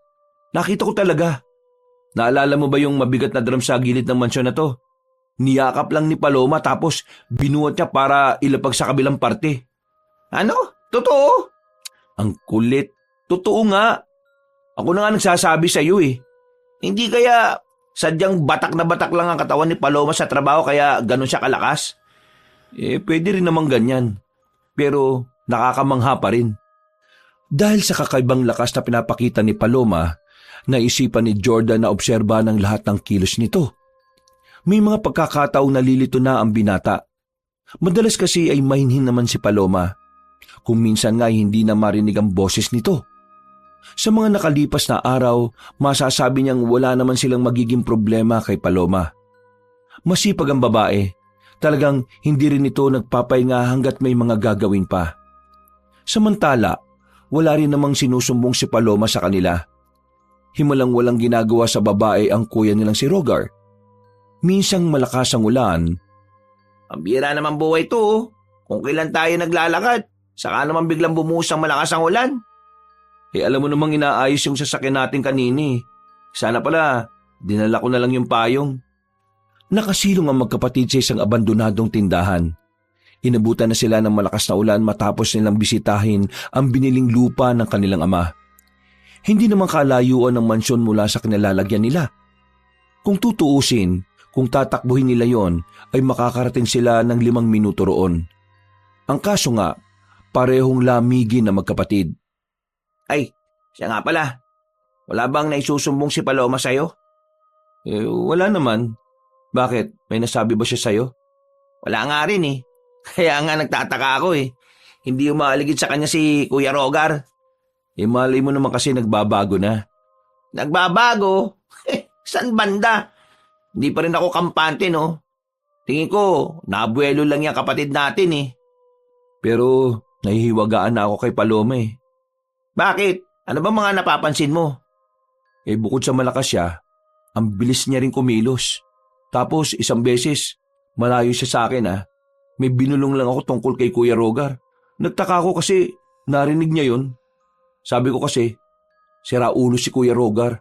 Nakita ko talaga. Naalala mo ba yung mabigat na drum sa gilid ng mansyon na to? Niyakap lang ni Paloma tapos binuhat niya para ilapag sa kabilang parte. Ano? Totoo? Ang kulit. Totoo nga. Ako na nga nagsasabi sa iyo eh. Hindi kaya sadyang batak na batak lang ang katawan ni Paloma sa trabaho kaya ganun siya kalakas? Pwede rin namang ganyan. Pero nakakamangha pa rin. Dahil sa kakaibang lakas na pinapakita ni Paloma, naisipan ni Jordan na obserba ng lahat ng kilos nito. May mga pagkakataong nalilito na ang binata. Madalas kasi ay mahinhin naman si Paloma. Kung minsan nga hindi na marinig ang boses nito. Sa mga nakalipas na araw, masasabi niyang wala naman silang magiging problema kay Paloma. Masipag ang babae. Talagang hindi rin ito nagpapahinga hanggat may mga gagawin pa. Samantala, wala rin namang sinusumbong si Paloma sa kanila. Himalang walang ginagawa sa babae ang kuya nilang si Rogar. Minsang malakas ang ulan. Ang bira naman buhay to oh. Kung kailan tayo naglalakad, saka naman biglang bumuhos ang malakas ang ulan. Alam mo namang inaayos yung sasakyan natin kanini. Sana pala, dinala ko na lang yung payong. Nakasilong ang magkapatid sa isang abandonadong tindahan. Inabutan na sila ng malakas na ulan matapos nilang bisitahin ang biniling lupa ng kanilang ama. Hindi naman kalayuan ng mansyon mula sa kinalalagyan nila. Kung tutuusin, kung tatakbuhin nila yon, ay makakarating sila ng 5 minuto roon. Ang kaso nga, parehong lamigin na magkapatid. Ay, siya nga pala. Wala bang naisusumbong si Paloma sa'yo? Wala naman. Bakit? May nasabi ba siya sa'yo? Wala nga rin eh. Kaya nga nagtataka ako eh. Hindi umaaligid sa kanya si Kuya Rogar. Malay mo naman kasi nagbabago na. Nagbabago? San banda? Hindi pa rin ako kampante no. Tingin ko, nabuelo lang yung kapatid natin eh. Pero nahihiwagaan na ako kay Paloma eh. Bakit? Ano ba mga napapansin mo? Bukod sa malakas siya, ang bilis niya rin kumilos. Tapos isang beses, malayo siya sa akin May binulong lang ako tungkol kay Kuya Rogar. Nagtaka ako kasi narinig niya yon. Sabi ko kasi, sira ulo si Kuya Rogar.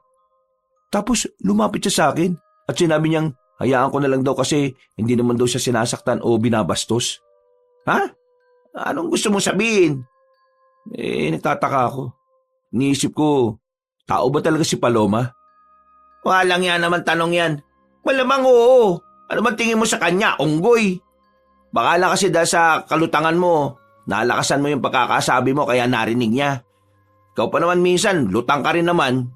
Tapos lumapit siya sa akin at sinabi niyang hayaan ko na lang daw kasi hindi naman daw siya sinasaktan o binabastos. Ha? Anong gusto mong sabihin? Nagtataka ako. Iniisip ko, tao ba talaga si Paloma? Walang yan naman tanong yan. Malamang oo. Ano man tingin mo sa kanya? Unggoy. Baka lang kasi dahil sa kalutangan mo, nalakasan mo yung pagkakasabi mo kaya narinig niya. Ikaw pa naman minsan, lutang ka rin naman.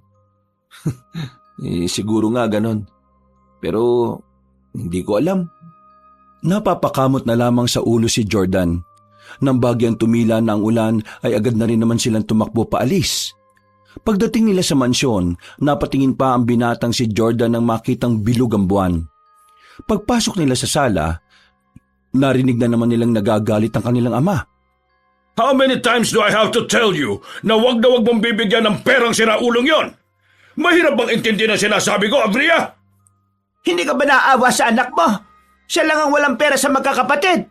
Siguro nga ganon. Pero hindi ko alam. Napapakamot na lamang sa ulo si Jordan. Nang bagyang tumila na ang ulan ay agad na rin naman silang tumakbo paalis. Pagdating nila sa mansyon, napatingin pa ang binatang si Jordan nang makitang bilog ang buwan. Pagpasok nila sa sala, narinig na naman nilang nagagalit ang kanilang ama. How many times do I have to tell you na wag mong bibigyan ng perang sinaulong yon? Mahirap bang intindihin ang sinasabi ko, Abria? Hindi ka ba naawa sa anak mo? Siya lang ang walang pera sa magkakapatid.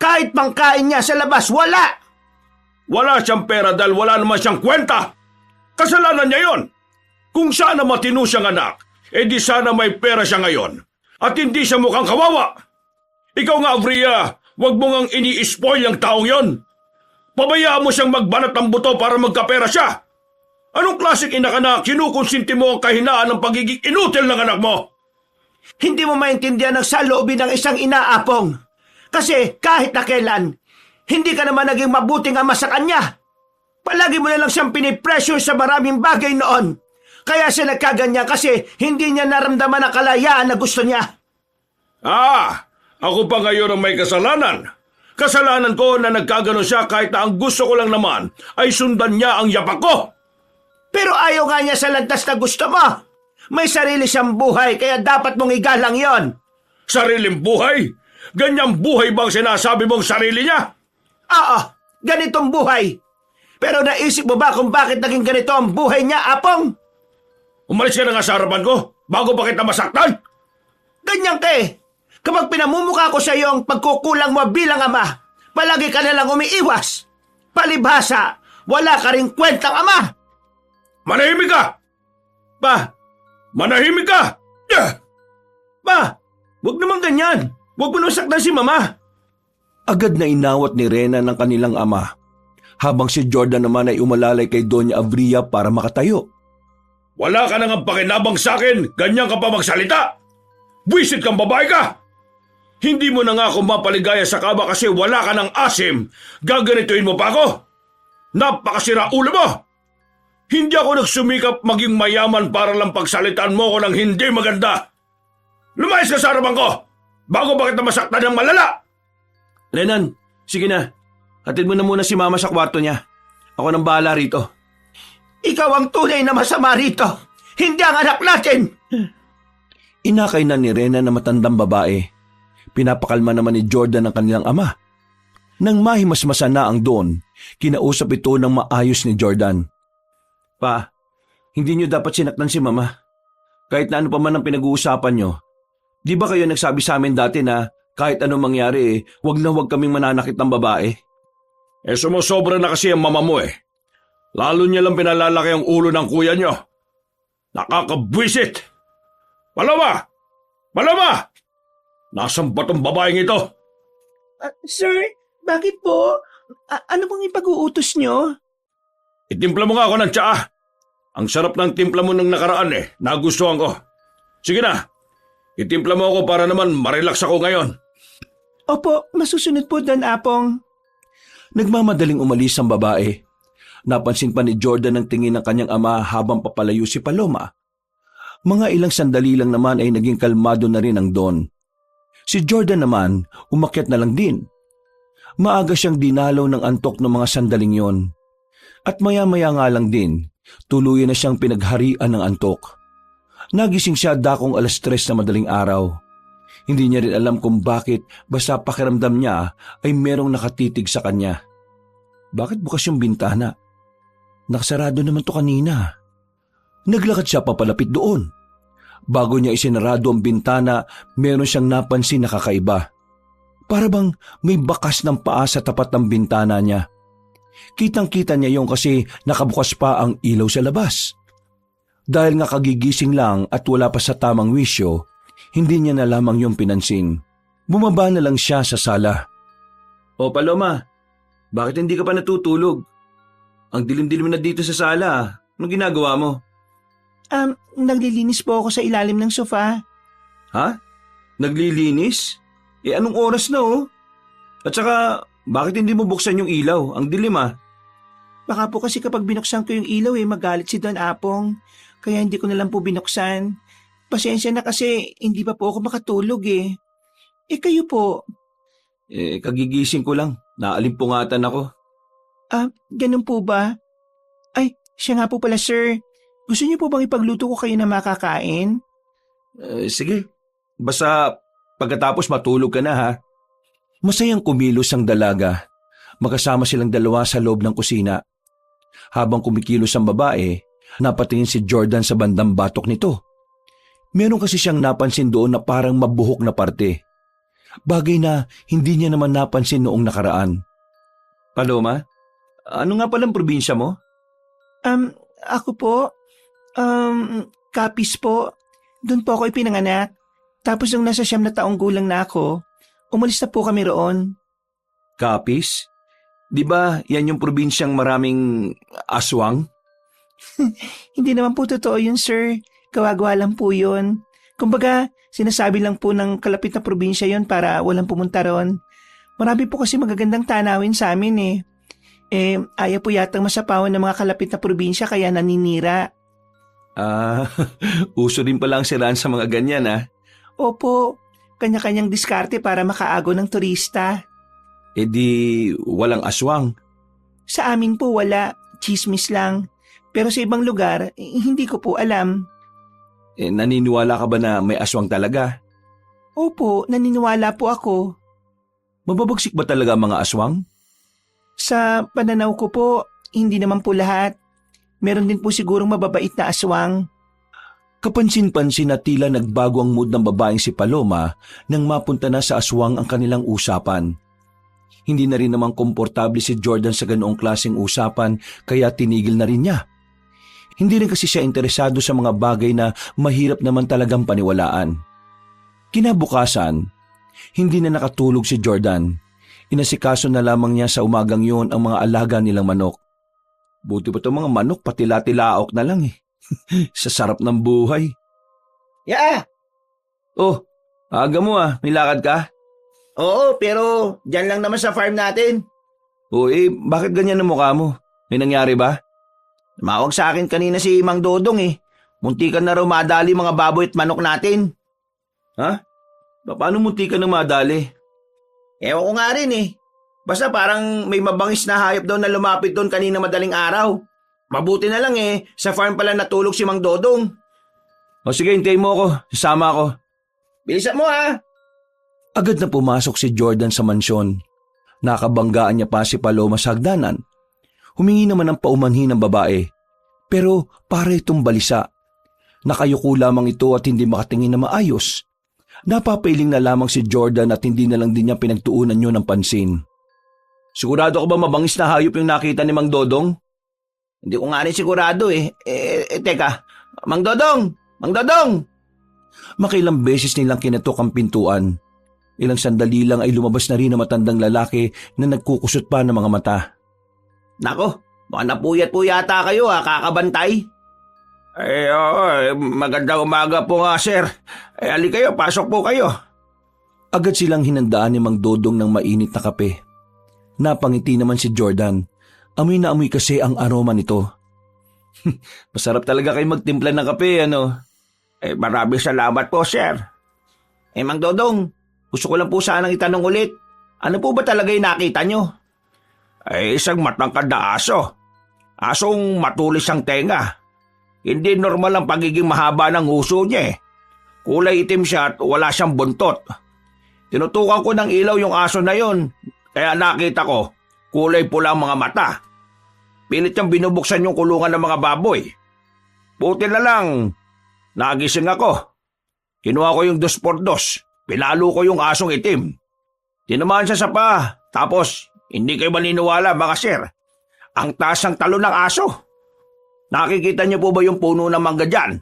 Kahit pangkain niya sa labas, wala! Wala siyang pera dahil wala naman siyang kwenta. Kasalanan niya yon. Kung sana matino siyang anak, di sana may pera siya ngayon. At hindi siya mukhang kawawa. Ikaw nga, Abria, wag mo ngang ini-spoil ang taong yon. Pabayaan mo siyang magbanat ng buto para magkapera siya. Anong klaseng ina ka na kinukonsinti mo ang kahinaan ng pagiging inutil ng anak mo? Hindi mo maintindihan ang saloobin ng isang inaapong. Kasi kahit na kailan, hindi ka naman naging mabuting ama sa kanya. Palagi mo na lang siyang pinipressure sa maraming bagay noon. Kaya siya nagkaganyan kasi hindi niya naramdaman ang kalayaan na gusto niya. Ako pa ngayon ang may kasalanan. Kasalanan ko na nagkagano siya kahit na ang gusto ko lang naman ay sundan niya ang yapak ko. Pero ayaw nga niya sa landas na gusto mo. May sarili siyang buhay kaya dapat mong igalang yon. Sariling buhay? Ganyang buhay bang sinasabi mong sarili niya? Oo, ganitong buhay. Pero naisip mo ba kung bakit naging ganito ang buhay niya, Apong? Umalis ka na nga sa harapan ko bago pa kita masaktan. Ganyan ka eh. Kapag pinamumukha ko sa iyo ang pagkukulang mo bilang ama, palagi ka nalang umiiwas. Palibhasa, wala ka ring kwentang ama. Manahimik ka! Pa, Manahimik ka! pa, wag naman ganyan. Wag mo nang saktan si mama. Agad na inawat ni Rena ng kanilang ama, habang si Jordan naman ay umalalay kay Doña Abria para makatayo. Wala ka nang pakinabang sa akin, ganyan ka pa magsalita. Buwisit kang babae ka! Hindi mo na nga ako mapaligaya sa kama kasi wala ka ng asim. Gaganituin mo pa ako? Napakasira ulo mo! Hindi ako nagsumikap maging mayaman para lang pagsalitaan mo ko ng hindi maganda. Lumayas ka sa harapan ko bago bakit na masaktan ng malala. Renan, sige na. Hatid mo na muna si mama sa kwarto niya. Ako nang bahala rito. Ikaw ang tunay na masama rito. Hindi ang anak natin. Inakay na ni Rena na matandang babae. Pinapakalma naman ni Jordan ang kanilang ama. Nang mahimasmasan na ang Don, kinausap ito ng maayos ni Jordan. Pa, hindi niyo dapat sinaktan si mama. Kahit na ano pa man ang pinag-uusapan niyo. Di ba kayo nagsabi sa amin dati na kahit anong mangyari wag na wag kaming mananakit ng babae? Sumusobra na kasi ang mama mo eh. Lalo niya lang pinalalaki ang ulo ng kuya niyo. Nakakabwisit! Paloma! Paloma! Nasaan ba tong babaeng ito? Sir, bakit po? Ano pong ipag-uutos nyo? Itimpla mo nga ako ng tsaa. Ang sarap ng timpla mo nung nakaraan eh. Nagustuhan ko. Sige na. Itimpla mo ako para naman marelax ako ngayon. Opo, masusunod po, Don Apong. Nagmamadaling umalis ang babae. Napansin pa ni Jordan ang tingin ng kanyang ama habang papalayo si Paloma. Mga ilang sandali lang naman ay naging kalmado na rin ang Don. Si Jordan naman, umakyat na lang din. Maaga siyang dinalaw ng antok ng mga sandaling yon. At maya-maya nga lang din, tuluyan na siyang pinagharian ng antok. Nagising siya dakong 3:00 na madaling araw. Hindi niya rin alam kung bakit basta pakiramdam niya ay merong nakatitig sa kanya. Bakit bukas yung bintana? Nakasarado naman to kanina. Naglakad siya papalapit doon. Bago niya isinarado ang bintana, meron siyang napansin na kakaiba. Para bang may bakas ng paa sa tapat ng bintana niya. Kitang-kita niya yon kasi nakabukas pa ang ilaw sa labas. Dahil nga kagigising lang at wala pa sa tamang wisyo, hindi niya na lamang yung pinansin. Bumaba na lang siya sa sala. O Paloma, bakit hindi ka pa natutulog? Ang dilim-dilim na dito sa sala. Anong ginagawa mo? Naglilinis po ako sa ilalim ng sofa. Ha? Naglilinis? Anong oras na oh? At saka, bakit hindi mo buksan yung ilaw? Ang dilim ah. Baka po kasi kapag binuksan ko yung ilaw magalit si Don Apong. Kaya hindi ko na lang po binuksan. Pasensya na kasi hindi pa po ako makatulog eh. Kayo po? Kagigising ko lang. Naalimpungatan ako. Ganun po ba? Ay, Siya nga po pala sir, gusto niyo po bang ipagluto ko kayo na makakain? Sige, basta pagkatapos matulog ka na ha. Masayang kumilos ang dalaga. Magkasama silang dalawa sa loob ng kusina. Habang kumikilos ang babae, napatingin si Jordan sa bandang batok nito. Meron kasi siyang napansin doon na parang mabuhok na parte. Bagay na hindi niya naman napansin noong nakaraan. Paloma, ano nga palang probinsya mo? Ako po, Capiz po. Doon po ako ipinanganak. Tapos nung nasa 9 na taong gulang na ako, umalis na po kami roon. Capiz? Di ba yan yung probinsyang maraming aswang? Hindi naman po totoo yun, sir. Gawa-gawa lang po yun. Kumbaga, sinasabi lang po ng kalapit na probinsya yun para walang pumunta ron. Marami po kasi magagandang tanawin sa amin eh. Ayaw po yatang masapawan ng mga kalapit na probinsya kaya naninira. Uso din pala ang siraan sa mga ganyan Opo, kanya-kanyang diskarte para makaago ng turista. E di walang aswang. Sa amin po wala, chismis lang. Pero sa ibang lugar, hindi ko po alam. Naniniwala ka ba na may aswang talaga? Opo, naniniwala po ako. Mababagsik ba talaga ang mga aswang? Sa pananaw ko po, hindi naman po lahat. Meron din po sigurong mababait na aswang. Kapansin-pansin na tila nagbago ang mood ng babaeng si Paloma nang mapunta na sa aswang ang kanilang usapan. Hindi na rin naman komportable si Jordan sa ganoong klaseng usapan kaya tinigil na rin niya. Hindi rin kasi siya interesado sa mga bagay na mahirap naman talagang paniwalaan. Kinabukasan, hindi na nakatulog si Jordan. Inasikaso na lamang niya sa umagang yun ang mga alaga nilang manok. Buti pa itong mga manok patila-tilaok na lang Sa sarap ng buhay. Yeah! Oh, aga mo may lakad ka? Oo, pero dyan lang naman sa farm natin. Bakit ganyan ang mukha mo? May nangyari ba? Tumawag sa akin kanina si Mang Dodong Muntikan na raw madali mga baboy at manok natin. Ha? Paano munti ka nang madali? Ewan ko nga rin Basta parang may mabangis na hayop daw na lumapit doon kanina madaling araw. Mabuti na lang sa farm pala natulog si Mang Dodong. O sige, hintayin mo ako. Sasama ako. Bilisan mo Agad na pumasok si Jordan sa mansyon. Nakabanggaan niya pa si Paloma sa hagdanan. Humingi naman ng paumanhin ng babae. Pero para itong balisa. Nakayuko lamang ito at hindi makatingin na maayos. Napapailing na lamang si Jordan at hindi na lang din niya pinagtuunan yun ng pansin. Sigurado ka ba mabangis na hayop yung nakita ni Mang Dodong? Hindi ko nga rin sigurado teka, Mang Dodong! Mang Dodong! Makailang beses nilang kinatok ang pintuan. Ilang sandali lang ay lumabas na rin ang matandang lalaki na nagkukusot pa ng mga mata. Nako, baka napuyat po yata kayo kakabantay. Magandang umaga po nga, sir. Ali kayo, pasok po kayo. Agad silang hinandaan ni Mang Dodong ng mainit na kape. Napangiti naman si Jordan. Amoy na amoy kasi ang aroma nito. Masarap talaga kayo magtimpla ng kape, Maraming salamat po, sir. Mang Dodong, gusto ko lang po sanang itanong ulit. Ano po ba talaga yung nakita nyo? Isang matangkad na aso. Asong matulis ang tenga. Hindi normal ang pagiging mahaba ng uso niya Kulay itim siya at wala siyang buntot. Tinutukan ko ng ilaw yung aso na yon, kaya nakita ko kulay pula ang mga mata. Pilit niyang binubuksan yung kulungan ng mga baboy. Buti na lang, nagising ako. Kinuha ko yung 2x2, pinalo ko yung asong itim. Tinamaan siya sa paa, tapos hindi kayo maniniwala mga sir. Ang taas ng talon ng aso. Nakikita niyo po ba yung puno ng mangga dyan?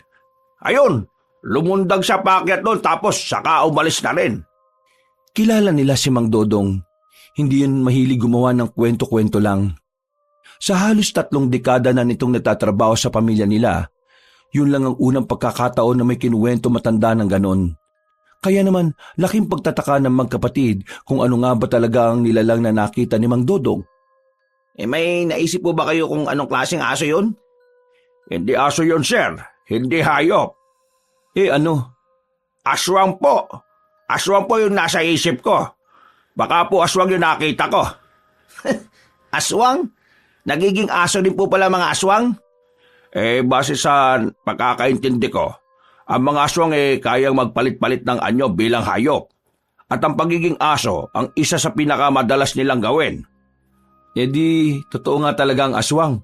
Ayun, lumundag sa paakyat doon tapos saka umalis na rin. Kilala nila si Mang Dodong. Hindi yun mahilig gumawa ng kwento-kwento lang. Sa halos 3 dekada na nitong natatrabaho sa pamilya nila, yun lang ang unang pagkakataon na may kinuwento matanda ng ganon. Kaya naman, laking pagtataka ng magkapatid kung ano nga ba talaga ang nilalang na nakita ni Mang Dodong. May naisip po ba kayo kung anong klaseng aso yun? Hindi aso yun, sir. Hindi hayop. Ano? Aswang po. Aswang po yung nasa isip ko. Baka po aswang yung nakita ko. Aswang? Nagiging aso din po pala mga aswang? Base sa pagkakaintindi ko, ang mga aswang kayang magpalit-palit ng anyo bilang hayop. At ang pagiging aso ang isa sa pinakamadalas nilang gawin. Di, totoo nga talaga ang aswang.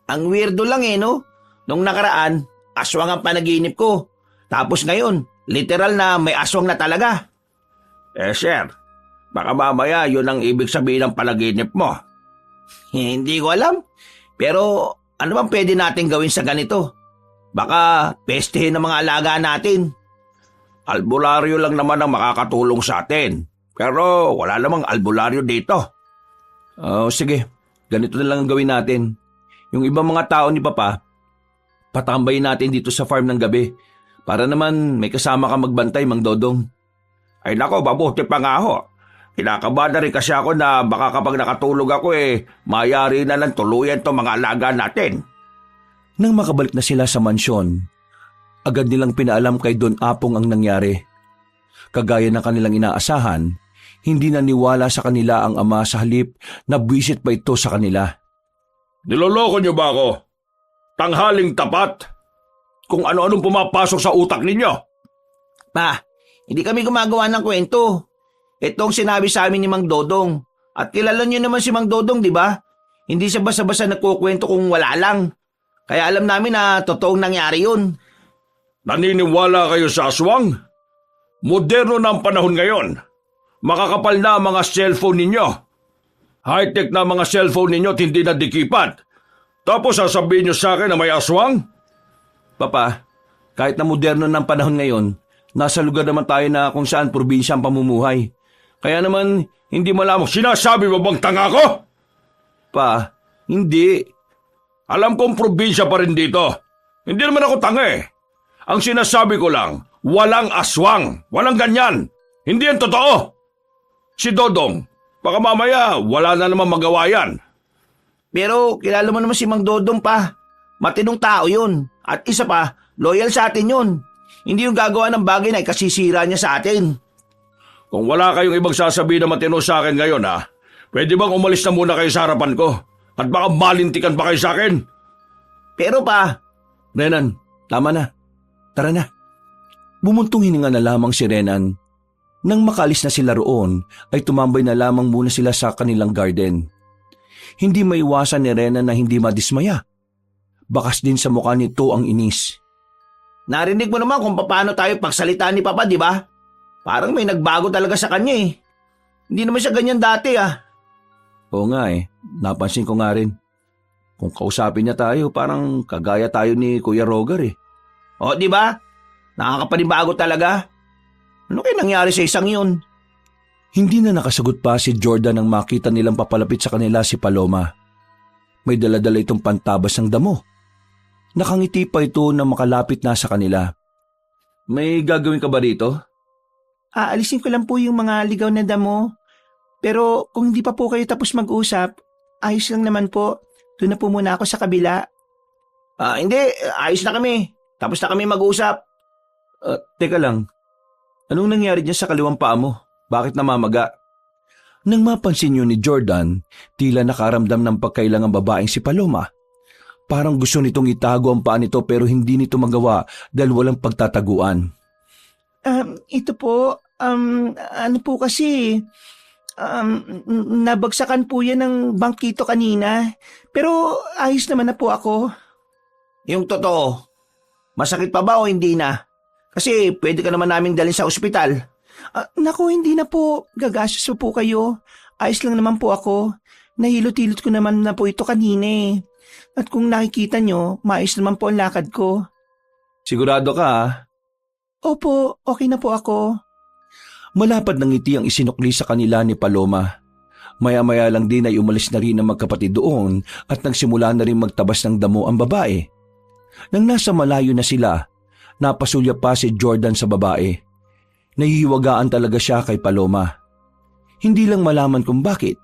Ang weirdo lang no? Nung nakaraan, aswang ang panaginip ko. Tapos ngayon, literal na may aswang na talaga. Sir, baka mamaya yun ang ibig sabihin ng panaginip mo. Hindi ko alam. Pero ano bang pwede natin gawin sa ganito? Baka pestehin ng mga alaga natin. Albularyo lang naman ang makakatulong sa atin. Pero wala namang albularyo dito. Sige, ganito na lang ang gawin natin. Yung ibang mga tao ni Papa, patambayin natin dito sa farm ng gabi. Para naman may kasama ka magbantay, Mang Dodong. Ay nako, mabuti pa nga ho. Kinakabahan na rin kasi ako na baka kapag nakatulog ako mayari na lang tuluyan tong mga alaga natin. Nang makabalik na sila sa mansyon, agad nilang pinaalam kay Don Apong ang nangyari. Kagaya ng kanilang inaasahan, hindi naniwala sa kanila ang ama sa halip na buwisit pa ito sa kanila. Niloloko niyo ba ako? Tanghaling tapat? Kung ano-anong pumapasok sa utak ninyo? Pa, hindi kami gumagawa ng kwento. Itong sinabi sa amin ni Mang Dodong. At kilala niyo naman si Mang Dodong, di ba? Hindi siya basta-basta nagkukwento kung wala lang. Kaya alam namin na totoong nangyari yun. Naniniwala kayo sa aswang? Moderno na ang panahon ngayon. Makakapal na ang mga cellphone ninyo. High-tech na mga cellphone ninyo at hindi na dikipat. Tapos sasabihin niyo sa akin na may aswang? Papa, kahit na moderno ng panahon ngayon, nasa lugar naman tayo na kung saan probinsya ang pamumuhay. Kaya naman, hindi malamang... Sinasabi mo bang tanga ko? Pa, hindi. Alam kong probinsya pa rin dito. Hindi naman ako tanga Ang sinasabi ko lang, walang aswang. Walang ganyan. Hindi yan totoo. Si Dodong, baka mamaya wala na naman magawa yan. Pero kilala mo naman si Mang Dodong pa. Matinong tao yun. At isa pa, loyal sa atin yun. Hindi yung gagawa ng bagay na ikasisira niya sa atin. Kung wala kayong ibang sasabihin na matino sa akin ngayon pwede bang umalis na muna kayo sa harapan ko? At baka malintikan pa kayo sa akin? Pero pa, Renan, tama na. Tara na. Bumuntong hininga na lamang si Renan. Nang makalis na sila roon, ay tumambay na lamang muna sila sa kanilang garden. Hindi maiwasan ni Renan na hindi madismaya. Bakas din sa mukha nito ang inis. narinig mo naman kung paano tayo pagsalita ni Papa, di ba? Parang may nagbago talaga sa kanya Hindi naman siya ganyan dati Oo nga napansin ko nga rin. Kung kausapin niya tayo, parang kagaya tayo ni Kuya Roger O, di ba? Nakakapanibago talaga. Ano kaya nangyari sa isang yun? Hindi na nakasagot pa si Jordan nang makita nilang papalapit sa kanila si Paloma. May daladala itong pantabas ng damo. Nakangiti pa ito na makalapit na sa kanila. May gagawin ka ba dito? Aalisin ko lang po yung mga ligaw na damo. Pero kung hindi pa po kayo tapos mag-usap, ayos lang naman po. Doon na po muna ako sa kabila. Hindi. Ayos na kami. Tapos na kami mag-usap. Teka lang. Anong nangyari dyan sa kaliwang paa mo? Bakit namamaga? Nang mapansin yun ni Jordan, tila nakaramdam ng pagkailangang babaeng si Paloma. Parang gusto nitong itago ang paa nito pero hindi nito magawa dahil walang pagtataguan. Ito po, ano po kasi, nabagsakan po yan ng bangkito kanina. Pero ayos naman na po ako. Yung totoo, masakit pa ba o hindi na? Kasi pwede ka naman naming dalhin sa ospital. Naku, hindi na po. Gagastos po kayo. Ayos lang naman po ako. Nahilot-hilot ko naman na po ito kanina At kung nakikita nyo, maayos naman po ang lakad ko. Sigurado ka Opo, okay na po ako. Malapad ng ngiti ang isinukli sa kanila ni Paloma. Maya-maya lang din ay umalis na rin ang magkapatid doon at nagsimula na rin magtabas ng damo ang babae. Nang nasa malayo na sila, napasulya pa si Jordan sa babae. Nahihiwagaan talaga siya kay Paloma. Hindi lang malaman kung bakit.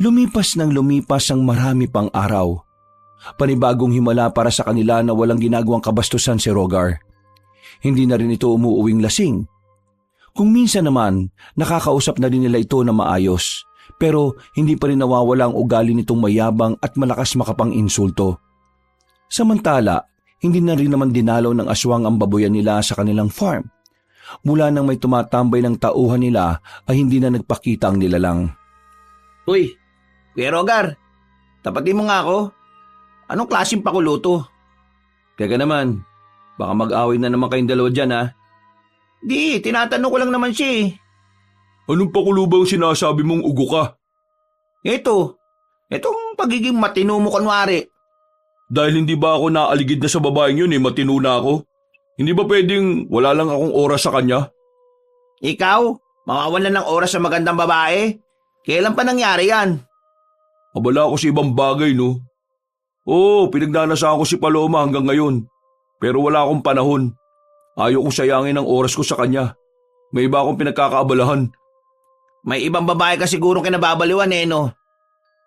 Lumipas ng lumipas ang marami pang araw. Panibagong himala para sa kanila na walang ginagawang kabastusan si Rogar. Hindi na rin ito umuuwing lasing. Kung minsan naman, nakakausap na rin nila ito na maayos. Pero hindi pa rin nawawala ang ugali nitong mayabang at malakas makapang insulto. Samantala, hindi na rin naman dinalaw ng aswang ang baboyan nila sa kanilang farm. Mula nang may tumatambay ng tauhan nila ay hindi na nagpakita ang nilalang. Uy, Kuya Rogar, tapatin mo nga ako. Anong klaseng pakuluto? Teka naman, baka mag-away na naman kayong dalawa dyan ha. Di, tinatanong ko lang naman siya eh. Anong pakulo bang sinasabi mong ugo ka? Itong pagiging matino mo kunwari. Dahil hindi ba ako naaligid na sa babaeng yun matino na ako? Hindi ba pwedeng wala lang akong oras sa kanya? Ikaw, mawawalan ng oras sa magandang babae. Kailan pa nangyari yan? Abala ako sa ibang bagay, no? Oo, pinagnanasahan ko si Paloma hanggang ngayon. Pero wala akong panahon. Ayaw kong sayangin ang oras ko sa kanya. May iba akong pinagkakaabalahan. May ibang babae ka siguro kinababaliwan eh, no?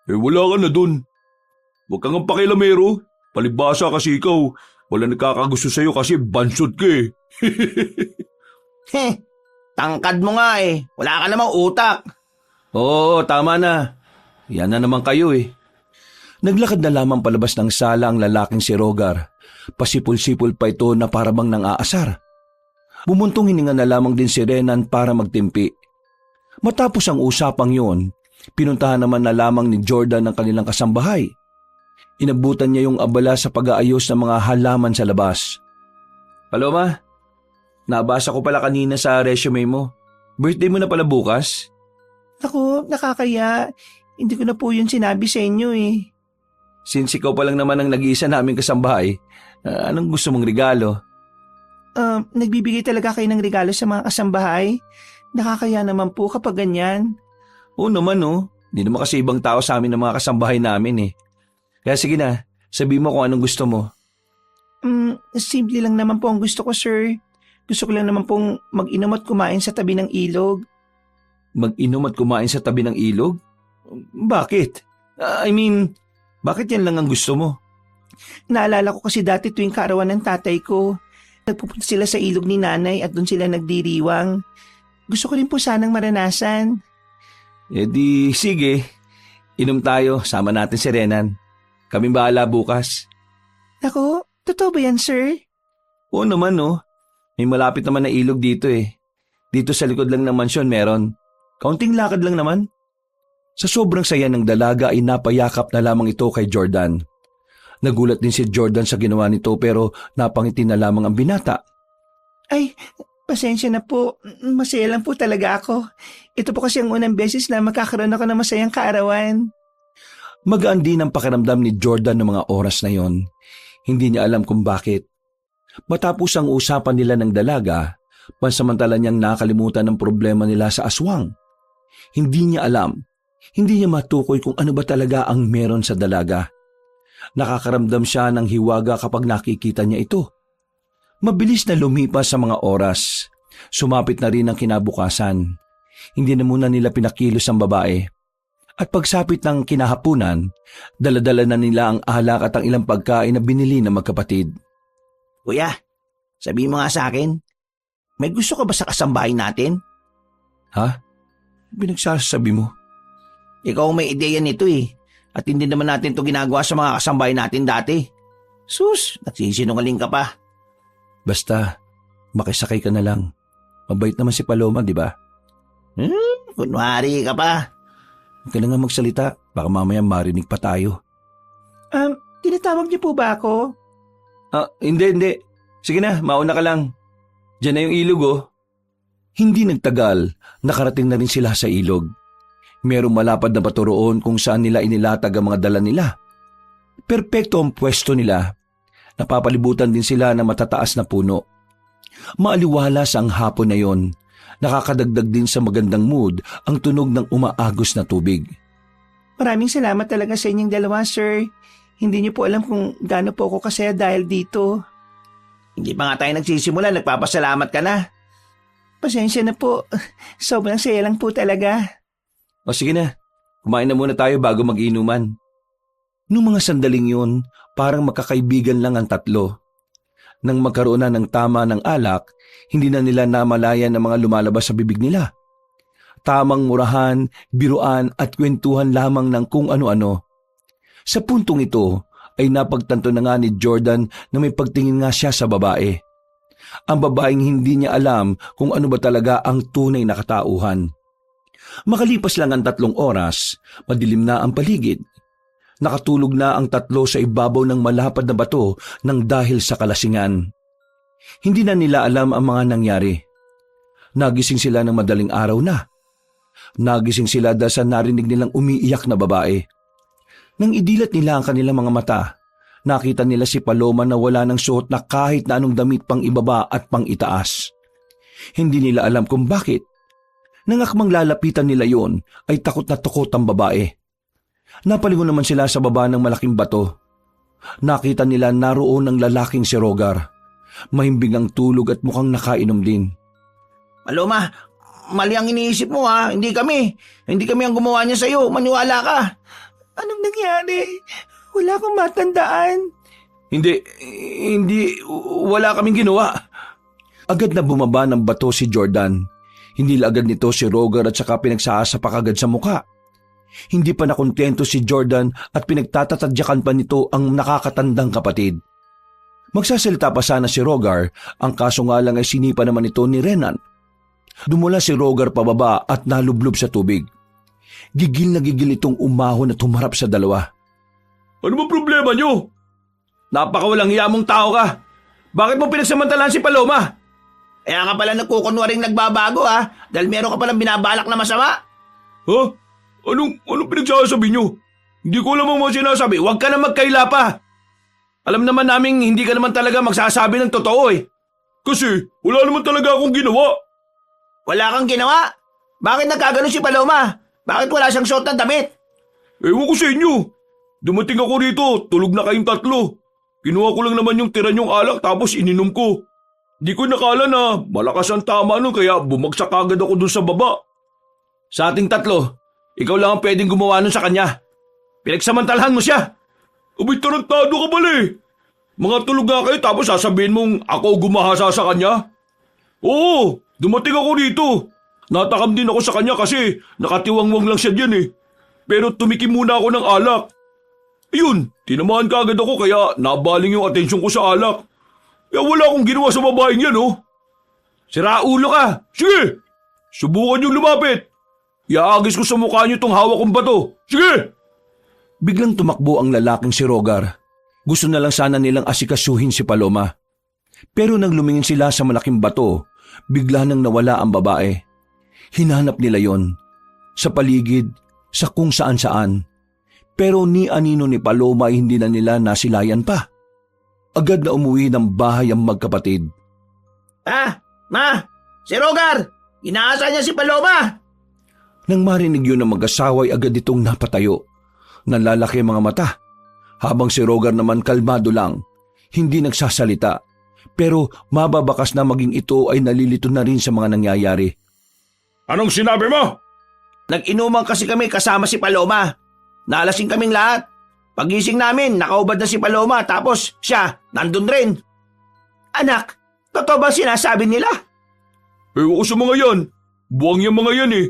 Wala ka na dun. Huwag kang ang pakilamero. Palibasa kasi ikaw. Wala nagkakagusto sa'yo kasi bansod ka eh. Tangkad mo nga eh. Wala ka namang utak. Oo, tama na. Yan na naman kayo eh. Naglakad na lamang palabas ng sala ang lalaking si Rogar. Pasipul-sipul pa ito na parabang nang aasar. Bumuntong hininga na lamang din si Renan para magtimpi. Matapos ang usapang yun, pinuntahan naman na lamang ni Jordan ang kanilang kasambahay. Inabutan niya yung abala sa pag-aayos ng mga halaman sa labas. Paloma, nabasa ko pala kanina sa resume mo. Birthday mo na pala bukas? Ako, nakakaya. Hindi ko na po yun sinabi sa inyo eh. Since ikaw pa lang naman ang nag-iisa naming kasambahay, anong gusto mong regalo? Nagbibigay talaga kayo ng regalo sa mga kasambahay? Nakakaya naman po kapag ganyan. Oo naman oh, hindi naman kasi ibang tao sa amin ng mga kasambahay namin eh. Kaya sige na, sabi mo kung anong gusto mo. Simple lang naman po ang gusto ko, sir. Gusto ko lang naman pong mag-inom at kumain sa tabi ng ilog. Mag-inom at kumain sa tabi ng ilog? Bakit? Bakit yan lang ang gusto mo? Naalala ko kasi dati tuwing kaarawan ng tatay ko, nagpupunta sila sa ilog ni nanay at doon sila nagdiriwang. Gusto ko rin po sanang maranasan. Eh di, sige. Inom tayo, sama natin si Renan. Kaming bahala bukas. Ako, totoo ba yan, sir? Oo naman oh. May malapit naman na ilog dito eh. Dito sa likod lang ng mansyon meron. Kaunting lakad lang naman. Sa sobrang saya ng dalaga ay napayakap na lamang ito kay Jordan. Nagulat din si Jordan sa ginawa nito pero napangiti na lamang ang binata. Ay, pasensya na po. Masaya lang po talaga ako. Ito po kasi ang unang beses na magkakaroon ako ng masayang kaarawan. Magaan din ang pakiramdam ni Jordan ng mga oras na yon. Hindi niya alam kung bakit. Matapos ang usapan nila ng dalaga, pansamantala niyang nakalimutan ang problema nila sa aswang. Hindi niya alam, hindi niya matukoy kung ano ba talaga ang meron sa dalaga. Nakakaramdam siya ng hiwaga kapag nakikita niya ito. Mabilis na lumipas sa mga oras. Sumapit na rin ang kinabukasan. Hindi na muna nila pinakilos ang babae. At pagsapit ng kinahapunan, daladala na nila ang alak at ang ilang pagkain na binili ng magkapatid. Kuya, sabihin mo nga sa akin, may gusto ka ba sa kasambahay natin? Ha? Pinagsasabi mo? Ikaw ang may ideya nito eh. At hindi naman natin ito ginagawa sa mga kasambahay natin dati. Sus, nagsisinungaling ka pa. Basta, makisakay ka na lang. Mabait naman si Paloma, di ba? Kunwari ka pa. Huwag ka na nga magsalita, baka mamaya marinig pa tayo. Tinatawag niyo po ba ako? Hindi. Sige na, mauna ka lang. Diyan na yung ilog oh. Hindi nagtagal, nakarating na rin sila sa ilog. Merong malapad na bato roon kung saan nila inilatag ang mga dala nila. Perpekto ang pwesto nila. Napapalibutan din sila ng matataas na puno. Maaliwalas ang hapon na yon. Nakakadagdag din sa magandang mood ang tunog ng umaagos na tubig. Maraming salamat talaga sa inyong dalawa, sir. Hindi niyo po alam kung gaano po ako kasaya dahil dito. Hindi pa nga tayo nagsisimula, nagpapasalamat ka na. Pasensya na po. Sobrang saya lang po talaga. O sige na, kumain na muna tayo bago mag-inuman. Noong mga sandaling yun, parang magkakaibigan lang ang tatlo. Nang magkaroon na ng tama ng alak, hindi na nila namalayan ang mga lumalabas sa bibig nila. Tamang murahan, biruan at kwentuhan lamang ng kung ano-ano. Sa puntong ito, ay napagtanto na nga ni Jordan na may pagtingin nga siya sa babae. Ang babaeng hindi niya alam kung ano ba talaga ang tunay na katauhan. Makalipas lang ang 3 oras, madilim na ang paligid. Nakatulog na ang tatlo sa ibabaw ng malapad na bato nang dahil sa kalasingan. Hindi na nila alam ang mga nangyari. Nagising sila ng madaling araw na. Nagising sila dahil sa narinig nilang umiiyak na babae. Nang idilat nila ang kanilang mga mata, nakita nila si Paloma na wala ng suot na kahit na anong damit pang ibaba at pang itaas. Hindi nila alam kung bakit. Nang akmang lalapitan nila yon, ay takot na takot ang babae. Napalingon naman sila sa baba ng malaking bato. Nakita nila naroon ang lalaking si Rogar. Mahimbing ang tulog at mukhang nakainom din. Paloma, mali ang iniisip mo ha. Hindi kami. Hindi kami ang gumawa niya sa'yo. Maniwala ka. Anong nangyari? Wala akong matandaan. Hindi, wala kaming ginawa. Agad na bumaba ng bato si Jordan. Hindi agad nito si Rogar at saka pinagsasapak agad sa muka. Hindi pa nakontento si Jordan at pinagtatatadyakan pa nito ang nakakatandang kapatid. Magsasalita pa sana si Rogar, ang kaso nga lang ay sinipa naman ito ni Renan. Dumula si Rogar pababa at nalublob sa tubig. Gigil na gigil itong umahon at humarap sa dalawa. Ano ba problema nyo? Napakawalang hiya mong tao ka. Bakit mo pinagsamantalahan si Paloma? Kaya ka pala nagkukunwaring nagbabago ha. Dahil meron ka palang binabalak na masama. Ha? Anong pinagsasabi nyo? Hindi ko alam ang mga sinasabi. Huwag ka na magkaila pa. Alam naman naming hindi ka naman talaga magsasabi ng totoo eh. Kasi wala naman talaga akong ginawa. Wala kang ginawa. Bakit nagkaganon si Paloma? Bakit wala siyang suot na damit? Ewan ko sa inyo. Dumating ako rito, tulog na kayong tatlo. Kinuha ko lang naman yung tira niyong alak tapos ininom ko. Di ko nakala na malakas ang tama nun kaya bumagsak agad ako dun sa baba. Sa ating tatlo, ikaw lang ang pwedeng gumawa nun sa kanya. Pinagsamantalahan mo siya. Abay tarantado ka pala eh. Mga tulog nga kayo tapos sasabihin mong ako gumahasa sa kanya? Oo, dumating ako rito. Natakam din ako sa kanya kasi nakatiwangwang lang siya dyan eh. Pero tumikim muna ako ng alak. Ayun, tinamaan ka agad ako kaya nabaling yung atensyon ko sa alak. Kaya wala akong ginawa sa babaeng yan oh. Sira ulo ka. Sige, subukan yung lumapit. Iaagis ko sa mukha niyo tong hawak kong bato. Sige! Biglang tumakbo ang lalaking si Rogar. Gusto na lang sana nilang asikasuhin si Paloma. Pero nang lumingin sila sa malaking bato, bigla nang nawala ang babae. Hinanap nila yon sa paligid, sa kung saan-saan. Pero ni anino ni Paloma ay hindi na nila nasilayan pa. Agad na umuwi ng bahay ang magkapatid. Ma, si Rogar! Inaasa niya si Paloma! Nang marinig yun ng mag-asawa ay agad itong napatayo. Nalalaki ang mga mata. Habang si Rogar naman kalmado lang, hindi nagsasalita. Pero mababakas na maging ito ay nalilito na rin sa mga nangyayari. Anong sinabi mo? Nag-inuman kasi kami kasama si Paloma. Nalasing kaming lahat. Pagising namin, nakaubad na si Paloma tapos siya, nandun rin. Anak, totoo ba sinasabi nila? Ewan ko sa mga yan. Buwang yung mga yan eh.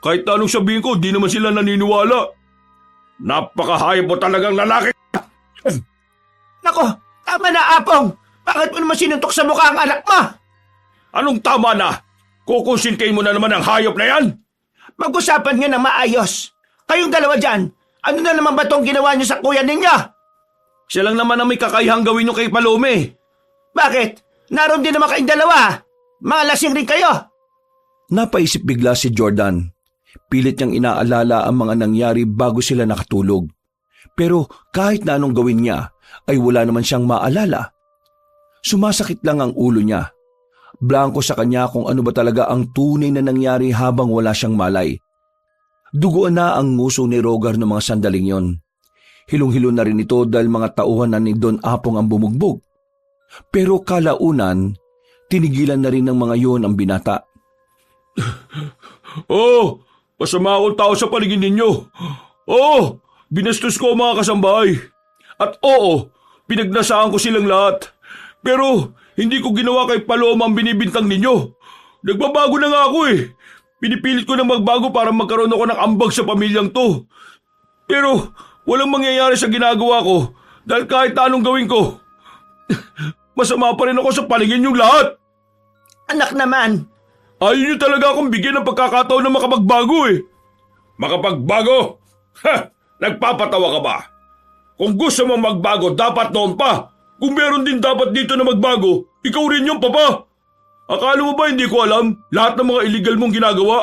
Kahit na anong sabihin ko, di naman sila naniniwala. Napakahayop mo talagang lalaki. Nako, tama na Apong. Bakit mo naman sinuntok sa mukha ang anak mo? Anong tama na? Kukonsintahin mo na naman ang hayop na yan? Mag-usapan nga ng maayos. Kayong dalawa dyan, ano na naman ba itong ginawa niyo sa kuya ninyo? Siya lang naman ang may kakayahang gawin nyo kay Palome. Bakit? Naroon din naman kayong dalawa. Mga lasing rin kayo. Napaisip bigla si Jordan. Pilit niyang inaalala ang mga nangyari bago sila nakatulog. Pero kahit na anong gawin niya, ay wala naman siyang maalala. Sumasakit lang ang ulo niya. Blanko sa kanya kung ano ba talaga ang tunay na nangyari habang wala siyang malay. Duguan na ang nguso ni Rogar ng mga sandaling yon. Hilong-hilo na rin ito dahil mga tauhan na ni Don Apong ang bumugbog. Pero kalaunan, tinigilan na rin ng mga yon ang binata. Oh, masama akong tao sa paligid ninyo. Oo, binastos ko ang mga kasambahay. At oo, pinagnasaan ko silang lahat. Pero hindi ko ginawa kay Paloma ang binibintang ninyo. Nagbabago na nga ako eh. Pinipilit ko na magbago para magkaroon ako ng ambag sa pamilyang to. Pero walang mangyayari sa ginagawa ko Dahil kahit na anong gawin ko, masama pa rin ako sa palingin yung lahat. Anak naman, Ayaw niyo talaga akong bigyan ng pagkakataon na makapagbago eh. Makapagbago? Ha! Nagpapatawa ka ba? Kung gusto mo magbago, dapat noon pa. Kung meron din dapat dito na magbago, ikaw rin yung papa. Akala mo ba hindi ko alam lahat ng mga illegal mong ginagawa?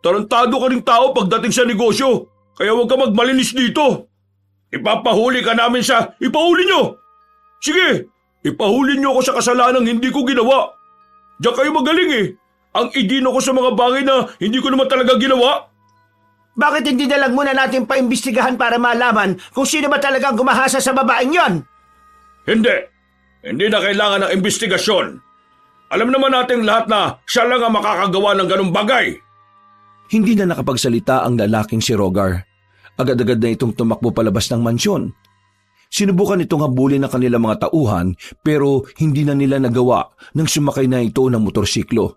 Tarantado ka ring tao pagdating sa negosyo, kaya huwag ka magmalinis dito. Ipapahuli ka namin sa ipahuli nyo. Sige, ipahuli nyo ako sa kasalanang hindi ko ginawa. Diyan kayo magaling eh. Ang idino ko sa mga bagay na hindi ko naman talaga ginawa. bakit hindi na lang muna natin paimbestigahan para malaman kung sino ba talagang gumahasa sa babaeng yon? Hindi. Hindi na kailangan ng investigasyon. Alam naman natin lahat na siya lang ang makakagawa ng ganung bagay. Hindi na nakapagsalita ang lalaking si Rogar. Agad-agad na itong tumakbo palabas ng mansyon. Sinubukan itong habulin ng kanilang mga tauhan pero hindi na nila nagawa nang sumakay na ito ng motorsiklo.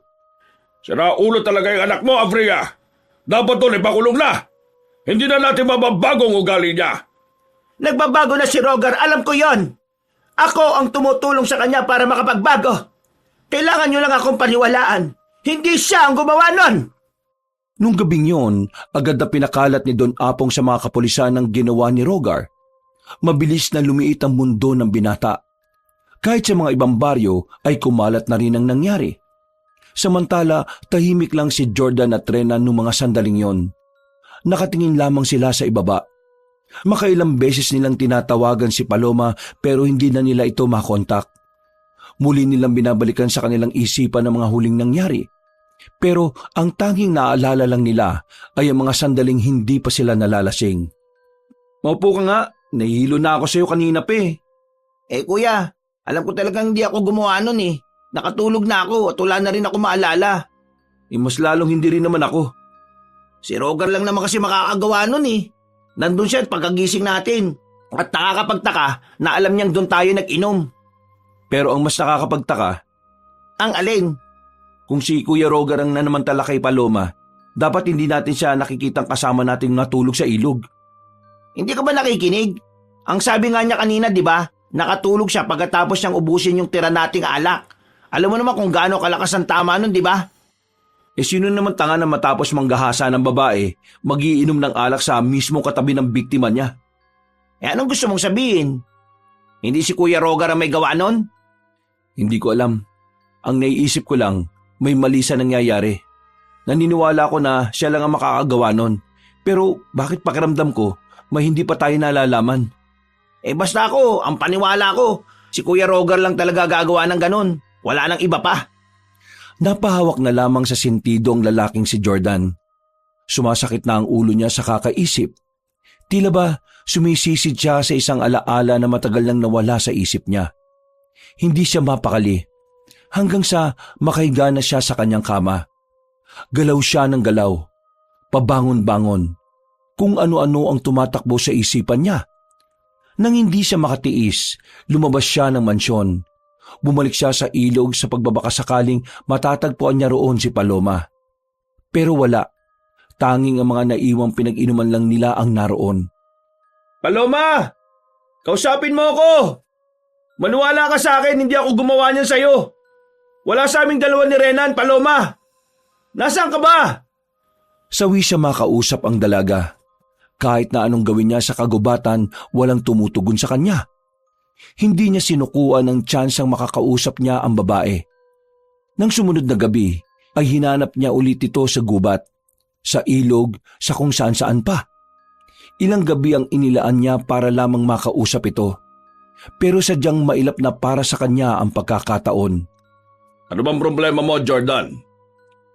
Sira ulo talaga yung anak mo, Avria. Dapat doon ipakulong na. Hindi na natin mababagong ugali niya. Nagbabago na si Rogar, alam ko yon. Ako ang tumutulong sa kanya para makapagbago. Kailangan nyo lang akong paniwalaan. Hindi siya ang gumawa nun. Nung gabing yon, agad na pinakalat ni Don Apong sa mga kapulisan ng ginawa ni Rogar. Mabilis na lumiit ang mundo ng binata. Kahit sa mga ibang baryo ay kumalat na rin ang nangyari. Samantala, tahimik lang si Jordan at Renan nung mga sandaling yon. Nakatingin lamang sila sa ibaba. Makailang beses nilang tinatawagan si Paloma pero hindi na nila ito makontak. Muli nilang binabalikan sa kanilang isipan ang mga huling nangyari. Pero ang tanging naaalala lang nila ay ang mga sandaling hindi pa sila nalalasing. Maupo ka nga, nahihilo na ako sa'yo kanina pa eh. Kuya, alam ko talagang hindi ako gumawa nun eh. Nakatulog na ako at wala na rin ako maalala. Mas lalong hindi rin naman ako. Si Rogar lang naman kasi makakagawa nun eh. Nandun siya at pagkagising natin. At nakakapagtaka na alam niyang doon tayo nag-inom. Pero ang mas nakakapagtaka, Ang alin? kung si Kuya Rogar ang nanamantala kay Paloma, dapat hindi natin siya nakikitang kasama nating natulog sa ilog. Hindi ka ba nakikinig? Ang sabi nga niya kanina, di ba? Nakatulog siya pagkatapos niyang ubusin yung tira nating alak. Alam mo naman kung gaano kalakas ang tama nun, di ba? Sino naman tanga na matapos manggahasa ng babae, magiinom ng alak sa mismong katabi ng biktima niya? Anong gusto mong sabihin? Hindi si Kuya Rogar ang may gawa nun? Hindi ko alam. Ang naiisip ko lang, may mali sa nangyayari. Naniniwala ko na siya lang ang makakagawa nun. Pero bakit pakiramdam ko, may hindi pa tayo nalalaman? Basta ako, ang paniwala ko, si Kuya Rogar lang talaga gagawa ng ganun. Wala nang iba pa. Napahawak na lamang sa sentido ang lalaking si Jordan. Sumasakit na ang ulo niya sa kakaisip. Tila ba sumisisid siya sa isang alaala na matagal nang nawala sa isip niya. Hindi siya mapakali hanggang sa makahiga na siya sa kanyang kama. Galaw siya ng galaw, pabangon-bangon, kung ano-ano ang tumatakbo sa isipan niya. Nang hindi siya makatiis, lumabas siya ng mansyon. Bumalik siya sa ilog sa pagbabaka sakaling matatagpuan niya roon si Paloma. Pero wala. Tanging ang mga naiwang pinag-inuman lang nila ang naroon. Paloma! Kausapin mo ako! Maniwala ka sa akin, hindi ako gumawa niyan sa'yo. Wala sa aming dalawa ni Renan, Paloma! Nasaan ka ba? Sawi siya makausap ang dalaga. Kahit na anong gawin niya sa kagubatan, walang tumutugon sa kanya. Hindi niya sinukuan ng tsansang makakausap niya ang babae. Nang sumunod na gabi, ay hinanap niya ulit ito sa gubat, sa ilog, sa kung saan-saan pa. Ilang gabi ang inilaan niya para lamang makausap ito. Pero sadyang mailap na para sa kanya ang pagkakataon. Ano bang problema mo, Jordan?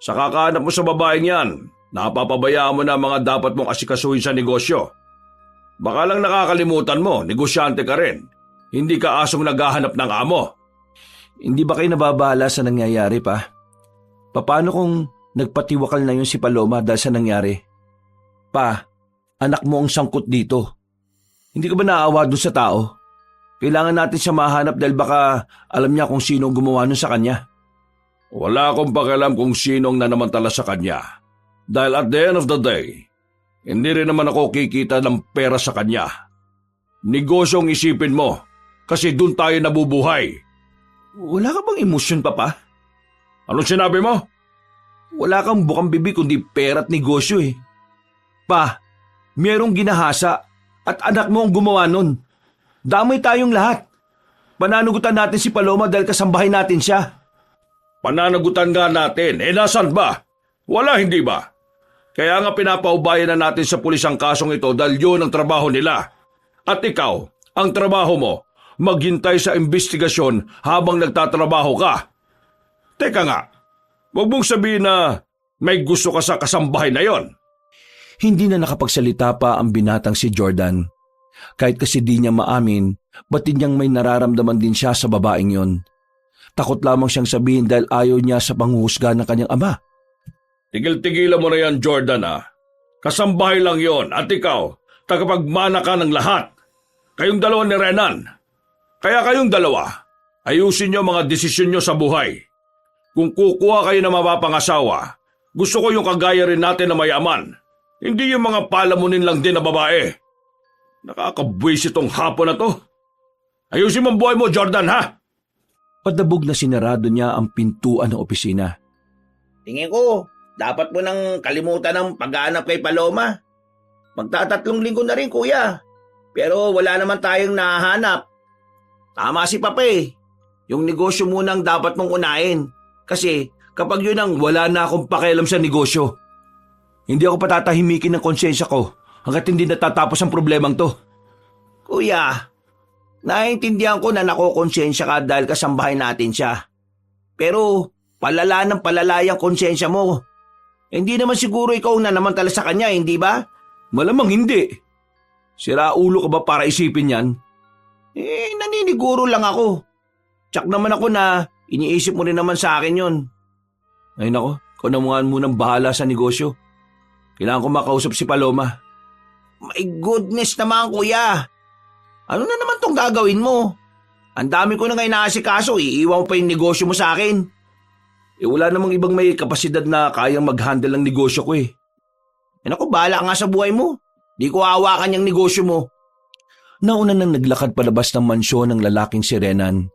Sa kakahanap mo sa babaeng yan, napapabayaan mo na mga dapat mong asikasuhin sa negosyo. Baka lang nakakalimutan mo, negosyante ka rin. Hindi ka asong naghahanap ng amo. Hindi ba kayo nababala sa nangyayari pa? Paano kung nagpatiwakal na yun si Paloma dahil sa nangyari? Pa, anak mo ang sangkot dito. Hindi ka ba naaawa doon sa tao? Kailangan natin siya mahanap dahil baka alam niya kung sino ang gumawa nun sa kanya. Wala akong pakialam kung sinong nanamantala sa kanya. Dahil at the end of the day, hindi rin naman ako kikita ng pera sa kanya. Negosyo ang isipin mo kasi doon tayo nabubuhay. Wala ka bang emosyon, Papa? Anong sinabi mo? Wala kang bukang bibig kundi pera at negosyo eh. Pa, merong ginahasa at anak mo ang gumawa nun. Damay tayong lahat. Pananugutan natin si Paloma dahil kasambahay natin siya. Pananagutan nga natin, nasan ba? Wala hindi ba? Kaya nga pinapaubayan na natin sa pulis ang kasong ito dahil yun ang trabaho nila. At ikaw, ang trabaho mo, maghintay sa investigasyon habang nagtatrabaho ka. Teka nga, huwag mong sabihin na may gusto ka sa kasambahay na yon. Hindi na nakapagsalita pa ang binatang si Jordan. Kahit kasi di niya maamin, batid niyang may nararamdaman din siya sa babaeng yon. Takot lamang siyang sabihin dahil ayaw niya sa panghuhusga ng kanyang ama. Tigil-tigilan mo na yan, Jordan Kasambahay lang yon at ikaw, tagapagmana ka ng lahat. Kayong dalawa ni Renan. Kaya kayong dalawa, ayusin niyo mga desisyon niyo sa buhay. Kung kukuha kayo ng mapapangasawa, gusto ko yung kagaya rin natin na mayaman. Hindi yung mga palamunin lang din na babae. Nakakabwis itong hapon na to. Ayusin mo ang buhay mo, Jordan, ha? Padabog na sinarado niya ang pintuan ng opisina. Tingin ko, dapat mo nang kalimutan ang paghahanap kay Paloma. Magtatatlong linggo na rin, kuya. Pero wala naman tayong nahahanap. Tama si Papa eh. Yung negosyo munang dapat mong unahin. Kasi kapag yun ang wala na akong pakialam sa negosyo. Hindi ako patatahimikin ng konsensya ko hanggat hindi natatapos ang problemang to. Kuya, naiintindihan ko na nakokonsensya ka dahil kasambahay natin siya. Pero palala ng palala yung konsensya mo. Hindi naman siguro ikaw na namantala sa kanya, hindi ba? Malamang hindi. Sira ulo ka ba para isipin yan? Naniniguro lang ako. Tsak naman ako na iniisip mo rin naman sa akin yon. Ay nako, ikaw na munang bahala sa negosyo. Kailangan ko makausap si Paloma. My goodness naman, kuya. Ano na naman tong gagawin mo? Ang dami ko na ngayon naasikaso, iiwan mo pa yung negosyo mo sa akin. Wala namang ibang may kapasidad na kayang mag-handle ng negosyo ko eh. Naku, bahala ka nga sa buhay mo. Di ko hawakan yung negosyo mo. Nauna nang naglakad palabas ng mansyon ng lalaking si Renan.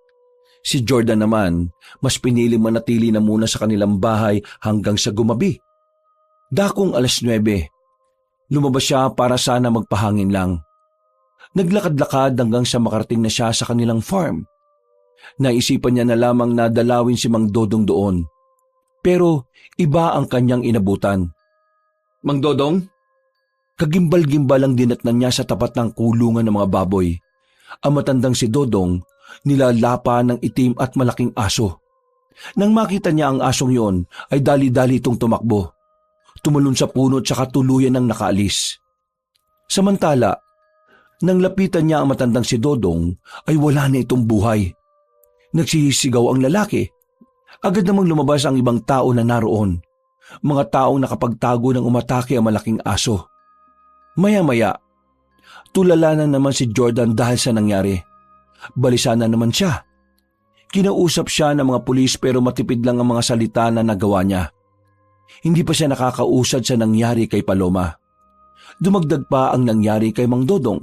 Si Jordan naman, mas pinili manatili na muna sa kanilang bahay hanggang sa gumabi. Dakong 9:00, lumabas siya para sana magpahangin lang. Naglakad-lakad hanggang sa makarating na siya sa kanilang farm. Naisipan niya na lamang na dalawin si Mang Dodong doon. Pero iba ang kanyang inabutan. Mang Dodong? Kagimbal-gimbal ang dinatnan niya sa tapat ng kulungan ng mga baboy. Ang matandang si Dodong, nilalapa ng itim at malaking aso. Nang makita niya ang asong yon, ay dali-dali itong tumakbo. Tumalon sa puno at saka tuluyan ng nakaalis. Samantala, nang lapitan niya ang matandang si Dodong, ay wala na itong buhay. Nagsisigaw ang lalaki. Agad namang lumabas ang ibang tao na naroon. Mga taong nakapagtago ng umatake ang malaking aso. Maya-maya, tulala na naman si Jordan dahil sa nangyari. Balisa na naman siya. Kinausap siya ng mga pulis pero matipid lang ang mga salita na nagawa niya. Hindi pa siya nakakausad sa nangyari kay Paloma. Dumagdag pa ang nangyari kay Mang Dodong.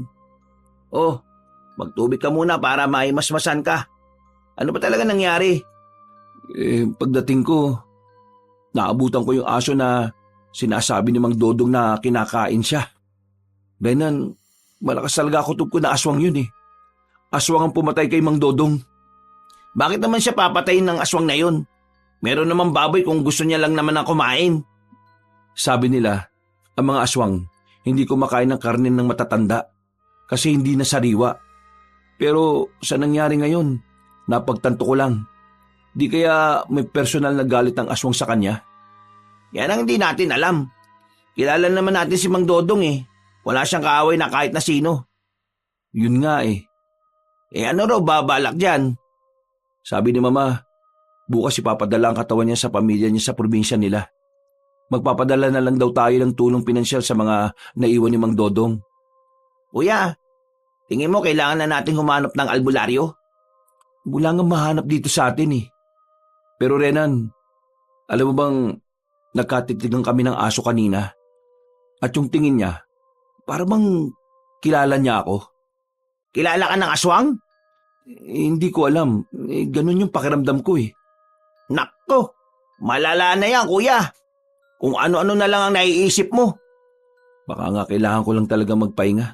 Oh, magtubig ka muna para maimasmasan ka. Ano ba talaga nangyari? Pagdating ko, naabutan ko yung aso na sinasabi ni Mang Dodong na kinakain siya. Renan, malakas talaga kutob ko na aswang yun eh. Aswang ang pumatay kay Mang Dodong. Bakit naman siya papatayin ng aswang na yun? Meron naman baboy kung gusto niya lang naman ang kumain. Sabi nila, ang mga aswang hindi kumakain ng karne ng matatanda kasi hindi na sariwa. Pero sa nangyari ngayon, napagtanto ko lang. Di kaya may personal na galit ang aswang sa kanya? Yan ang hindi natin alam. Kilala naman natin si Mang Dodong eh. Wala siyang kaaway na kahit na sino. Yun nga eh. Ano raw babalak dyan? Sabi ni Mama, bukas ipapadala ang katawan niya sa pamilya niya sa probinsya nila. Magpapadala na lang daw tayo ng tulong pinansyal sa mga naiwan ni Mang Dodong. Kuya, tingin mo kailangan na nating humanap ng albularyo? Wala nga mahanap dito sa atin eh. Pero Renan, alam mo bang nagkatitigan kami ng aso kanina? At yung tingin niya, para bang kilala niya ako? Kilala ka ng aswang? Hindi ko alam. Ganun yung pakiramdam ko eh. Nakko, malala na yan kuya. Kung ano-ano na lang ang naiisip mo. Baka nga kailangan ko lang talaga magpahinga.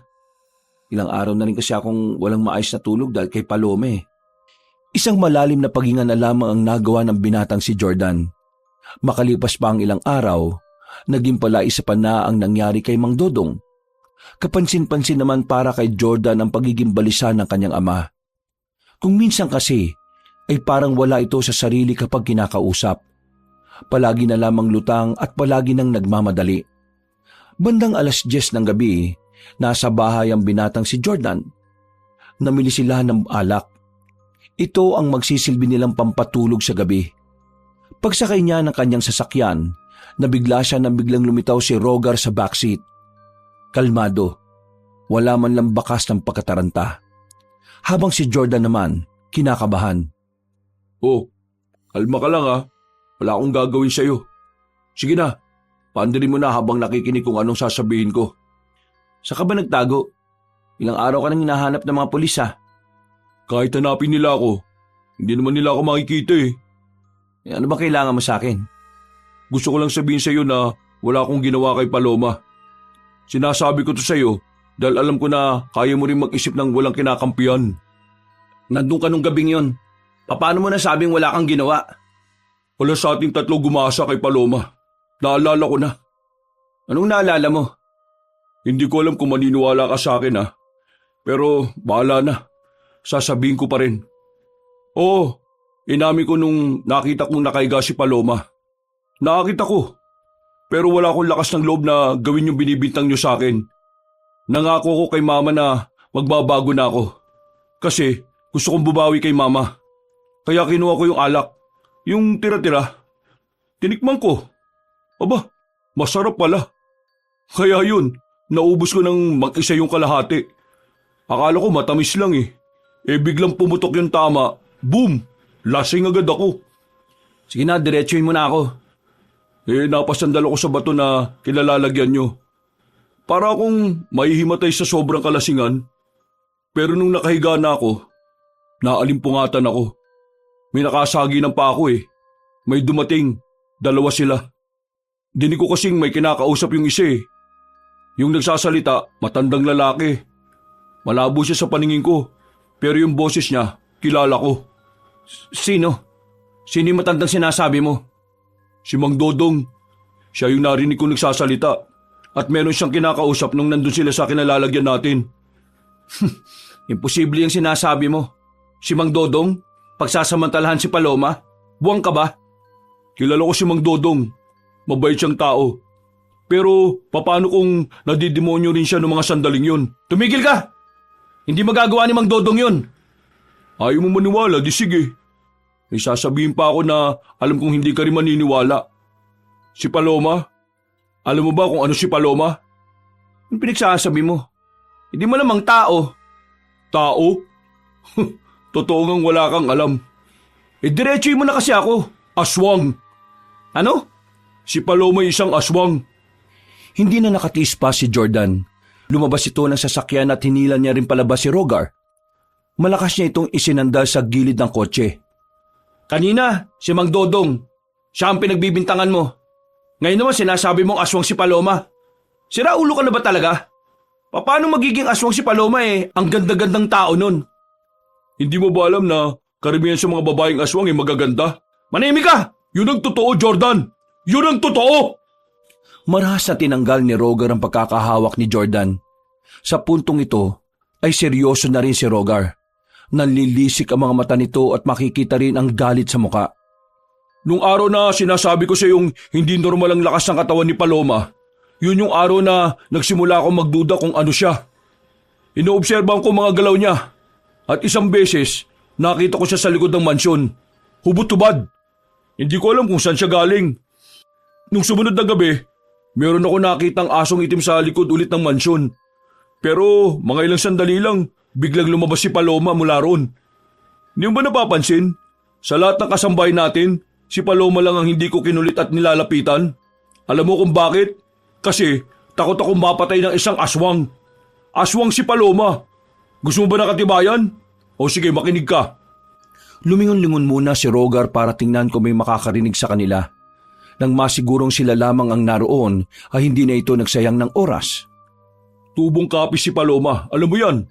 Ilang araw na rin kasi akong walang maayos na tulog dahil kay Paloma eh. Isang malalim na paghinga na lamang ang nagawa ng binatang si Jordan. Makalipas pa ang ilang araw, naging pala isa pa na ang nangyari kay Mang Dodong. Kapansin-pansin naman para kay Jordan ang pagiging balisa ng kanyang ama. Kung minsan kasi, ay parang wala ito sa sarili kapag kinakausap. Palagi na lamang lutang at palagi nang nagmamadali. Bandang 10:00 ng gabi, nasa bahay ang binatang si Jordan. Namili sila ng alak. Ito ang magsisilbi nilang pampatulog sa gabi. Pagsakay niya ng kanyang sasakyan, nabigla siya nang biglang lumitaw si Rogar sa backseat. Kalmado, wala man lang bakas ng pagkataranta. Habang si Jordan naman, kinakabahan. Oh, kalma ka lang ha. Wala akong gagawin sa'yo. Sige na, paandarin mo na habang nakikinig kung anong sasabihin ko. Saka ba nagtago? Ilang araw ka nang hinahanap ng mga pulis ha? Kahit hanapin nila ako, hindi naman nila ako makikita eh. Ano ba kailangan mo sa akin? Gusto ko lang sabihin sa iyo na wala akong ginawa kay Paloma. Sinasabi ko to sa iyo dahil alam ko na kaya mo rin mag-isip ng walang kinakampihan. Nandun ka nung gabing yon. Paano mo nasabing wala kang ginawa? Wala sa ating tatlo gumasa kay Paloma. Naalala ko na. Anong naalala mo? Hindi ko alam kung maniniwala ka sa akin ha. Pero bahala na. Sasabihin ko pa rin. Oo, inamin ko nung nakita kong nakahiga si Paloma. Nakakita ko. Pero wala akong lakas ng loob na gawin yung binibintang niyo sa akin. Nangako ko kay Mama na magbabago na ako. Kasi gusto kong bumawi kay Mama. Kaya kinuha ko yung alak. Yung tira-tira. Tinikman ko. Aba, masarap pala. Kaya yun, naubos ko ng mag-isa yung kalahati. Akala ko matamis lang eh. Biglang pumutok yung tama. Boom! Lasing agad ako. Sige na, diretsuhin mo na ako. Napasandal ako sa bato na kinalalagyan nyo. Para akong mahihimatay sa sobrang kalasingan. Pero nung nakahiga na ako, naalimpungatan ako. May nakasagi ng pako eh. May dumating, 2 sila. Dinig ko kasing may kinakausap yung isa eh. Yung nagsasalita, matandang lalaki. Malabo siya sa paningin ko. Pero yung boses niya, kilala ko. Sino? Sino yung matandang sinasabi mo? Si Mang Dodong. Siya yung narinig ko nagsasalita. At meron siyang kinakausap nung nandun sila sa kinalalagyan natin. Imposible yung sinasabi mo. Si Mang Dodong? Pagsasamantalahan si Paloma? Buwang ka ba? Kilala ko si Mang Dodong. Mabait siyang tao. Pero paano kung nadidemonyo rin siya ng mga sandaling yun? Tumigil ka! Hindi magagawa ni Mang Dodong yun. Ayaw mo maniwala, di sige. May sasabihin pa ako na alam kong hindi ka rin maniniwala. Si Paloma? Alam mo ba kung ano si Paloma? Yung pinagsasabi mo. Hindi mo namang tao. Tao? Totoo ngang wala kang alam. Diretsuhin mo na kasi ako. Aswang. Ano? Si Paloma isang aswang. Hindi na nakatiis pa si Jordan. Lumabas ito ng sasakyan at hinilan niya rin palabas si Rogar. Malakas niya itong isinandal sa gilid ng kotse. Kanina, si Mang Dodong. Siya ang pinagbibintangan mo. Ngayon naman sinasabi mong aswang si Paloma. Sira ulo ka na ba talaga? Paano magiging aswang si Paloma eh? Ang ganda-gandang tao nun. Hindi mo ba alam na karamihan sa mga babaeng aswang ay magaganda? Manahimik ka! Yun ang totoo, Jordan! Yun ang totoo! Marahas na tinanggal ni Rogar ang pagkakahawak ni Jordan. Sa puntong ito ay seryoso na rin si Rogar. Nanlilisik ang mga mata nito at makikita rin ang galit sa muka. Nung araw na sinasabi ko sa yung hindi normal ang lakas ng katawan ni Paloma, yun yung araw na nagsimula akong magduda kung ano siya. Inoobserbahan ko mga galaw niya. At isang beses, nakita ko siya sa likod ng mansyon. Hubot-tubad. Hindi ko alam kung saan siya galing. Nung sumunod na gabi, meron ako nakitang asong itim sa likod ulit ng mansyon. Pero mga ilang sandali lang, biglang lumabas si Paloma mula roon. Hindi mo ba napapansin? Sa lahat ng kasambahay natin, si Paloma lang ang hindi ko kinulit at nilalapitan. Alam mo kung bakit? Kasi takot akong mapatay ng isang aswang. Aswang si Paloma. Gusto mo ba ng katibayan? O sige, makinig ka. Lumingon-lingon muna si Rogar para tingnan kung may makakarinig sa kanila. Nang masigurong sila lamang ang naroon ay hindi na ito nagsayang ng oras. Tubong kapis si Paloma, alam mo yan.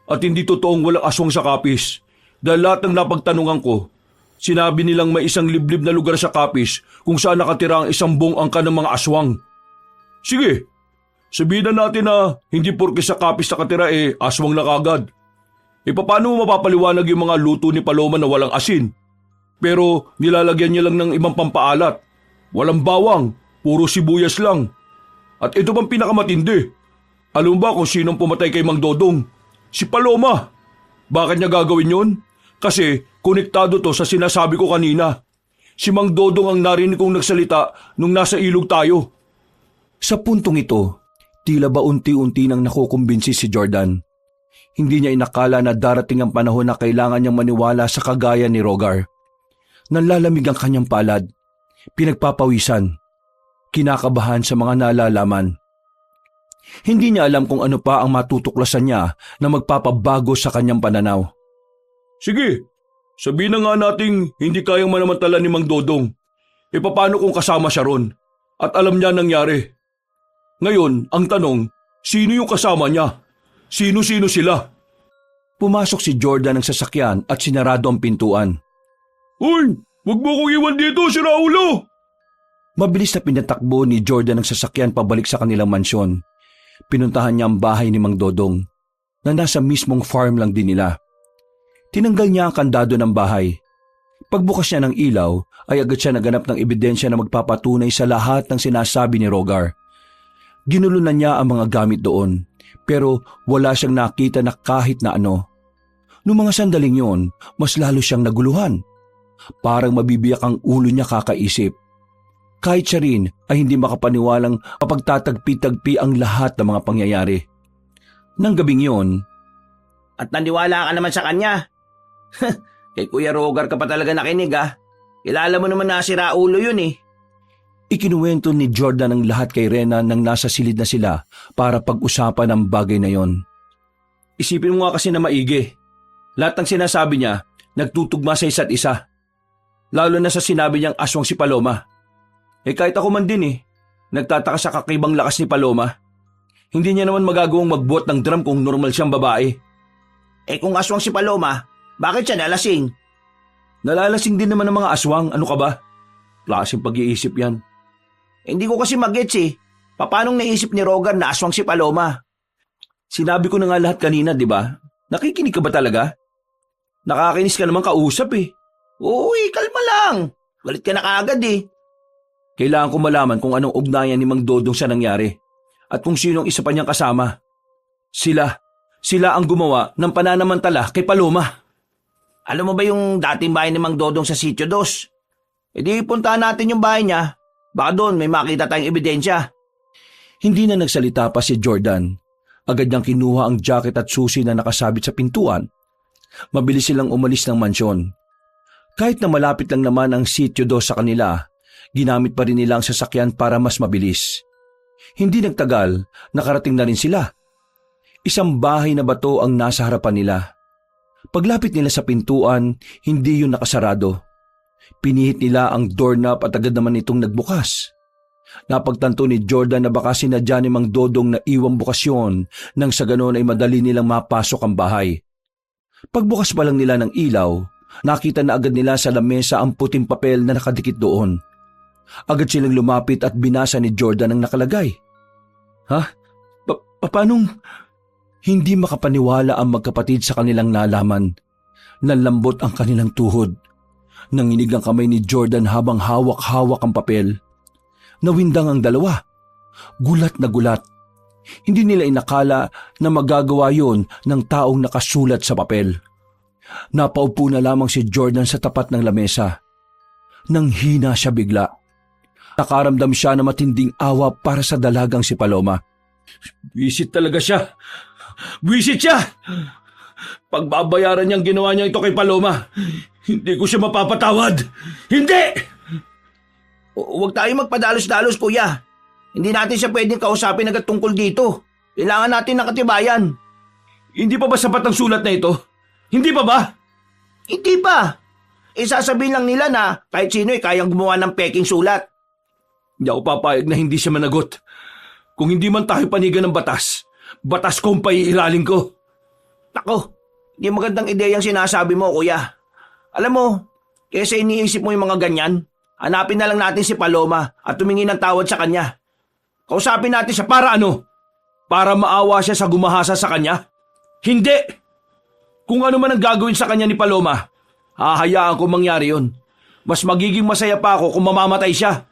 At hindi totoong walang aswang sa kapis. Dahil lahat ng napagtanungan ko, sinabi nilang may isang liblib na lugar sa kapis kung saan nakatira ang isang buong angka ng mga aswang. Sige, sabihin na natin na hindi porke sa kapis nakatira aswang na kagad. Paano mo mapapaliwanag yung mga luto ni Paloma na walang asin? Pero nilalagyan niya lang ng ibang pampaalat. Walang bawang, puro sibuyas lang. At ito bang pinakamatindi? Alam mo ba kung sinong pumatay kay Mang Dodong? Si Paloma. Bakit niya gagawin yun? Kasi konektado to sa sinasabi ko kanina. Si Mang Dodong ang narinig kong nagsalita nung nasa ilog tayo. Sa puntong ito, tila ba unti-unti nang nakukumbinsi si Jordan. Hindi niya inakala na darating ang panahon na kailangan niyang maniwala sa kagaya ni Rogar. Nanlalamig ang kanyang palad, pinagpapawisan, kinakabahan sa mga nalalaman. Hindi niya alam kung ano pa ang matutuklasan niya na magpapabago sa kanyang pananaw. Sige, sabihin na nga nating hindi kayang manamantala ni Mang Dodong. Paano kung kasama siya ron? At alam niya nangyari. Ngayon, ang tanong, sino yung kasama niya? Sino-sino sila? Pumasok si Jordan ng sasakyan at sinarado ang pintuan. Uy, wag mo kong iwan dito, si Raulo! Mabilis na pinatakbo ni Jordan ang sasakyan pabalik sa kanilang mansyon. Pinuntahan niya ang bahay ni Mang Dodong, na nasa mismong farm lang din nila. Tinanggal niya ang kandado ng bahay. Pagbukas niya ng ilaw, ay agad siya naganap ng ebidensya na magpapatunay sa lahat ng sinasabi ni Rogar. Ginulunan niya ang mga gamit doon, pero wala siyang nakita na kahit na ano. Noong mga sandaling yon, mas lalo siyang naguluhan. Parang mabibiyak ang ulo niya kakaisip. Kahit siya rin ay hindi makapaniwalang kapagtatagpi-tagpi ang lahat ng mga pangyayari. Nang gabing yon, At naniwala ka naman sa kanya. Kay Kuya Rogar ka pa talaga nakinig Kilala mo naman na si Raulo yun ikinuwento ni Jordan ang lahat kay Rena nang nasa silid na sila para pag-usapan ang bagay na yon. Isipin mo nga kasi na maigi. Lahat ng sinasabi niya, nagtutugma sa isa't isa. Lalo na sa sinabi niyang aswang si Paloma. Kahit ako man din nagtataka sa kakaibang lakas ni Paloma. Hindi niya naman magagawang magbuhat ng drum kung normal siyang babae. Kung aswang si Paloma, bakit siya nalasing? Nalalasing din naman ng mga aswang, ano ka ba? Klaseng pag-iisip yan. Hindi ko kasi mag-gets Paanong naisip ni Rogar na aswang si Paloma? Sinabi ko na nga lahat kanina, di ba? Nakikinig ka ba talaga? Nakakinis ka naman kausap Uy, kalma lang. Galit ka na kaagad Kailangan ko malaman kung anong ugnayan ni Mang Dodong sa nangyari at kung sinong isa pa niyang kasama. Sila ang gumawa ng pananamantala kay Paloma. Alam mo ba yung dating bahay ni Mang Dodong sa Sitio 2? Di puntahan natin yung bahay niya. Baka doon may makita tayong ebidensya. Hindi na nagsalita pa si Jordan. Agad niyang kinuha ang jacket at susi na nakasabit sa pintuan. Mabilis silang umalis ng mansyon. Kahit na malapit lang naman ang Sitio 2 sa kanila, ginamit pa rin nila ang sasakyan para mas mabilis. Hindi nagtagal, nakarating na rin sila. Isang bahay na bato ang nasa harapan nila. Paglapit nila sa pintuan, hindi yun nakasarado. Pinihit nila ang doorknob at agad naman itong nagbukas. Napagtanto ni Jordan na baka sinadya ni Mang Dodong na iwang bukas yun nang sa ganon ay madali nilang mapasok ang bahay. Pagbukas pa lang nila ng ilaw, nakita na agad nila sa lamesa ang puting papel na nakadikit doon. Agad silang lumapit at binasa ni Jordan ang nakalagay. Paanong? Hindi makapaniwala ang magkapatid sa kanilang nalaman. Nanlambot ang kanilang tuhod. Nanginig ang kamay ni Jordan habang hawak-hawak ang papel. Nawindang ang dalawa. Gulat na gulat. Hindi nila inakala na magagawa yon ng taong nakasulat sa papel. Napaupo na lamang si Jordan sa tapat ng lamesa. Nang hina siya bigla. Nakaramdam siya na matinding awa para sa dalagang si Paloma. Wisit talaga siya. Wisit siya! Pagbabayaran niyang ginawa niya ito kay Paloma, hindi ko siya mapapatawad. Hindi! Huwag tayo magpadalos-dalos, kuya. Hindi natin siya pwedeng kausapin agad tungkol dito. Kailangan natin ng katibayan. Hindi pa ba sapat ang sulat na ito? Hindi pa ba? Hindi pa. Isasabihin lang nila na kahit sino ay kayang gumawa ng peking sulat. Hindi ako papayag na hindi siya managot. Kung hindi man tayo panigan ng batas, batas ko ang paiiralin ko. Nako, hindi magandang ideya ang sinasabi mo, kuya. Alam mo, kesa iniisip mo yung mga ganyan, hanapin na lang natin si Paloma at tumingin ng tawad sa kanya. Kausapin natin siya para ano? Para maawa siya sa gumahasa sa kanya? Hindi! Kung ano man ang gagawin sa kanya ni Paloma, hahayaan ko mangyari yon. Mas magiging masaya pa ako kung mamamatay siya.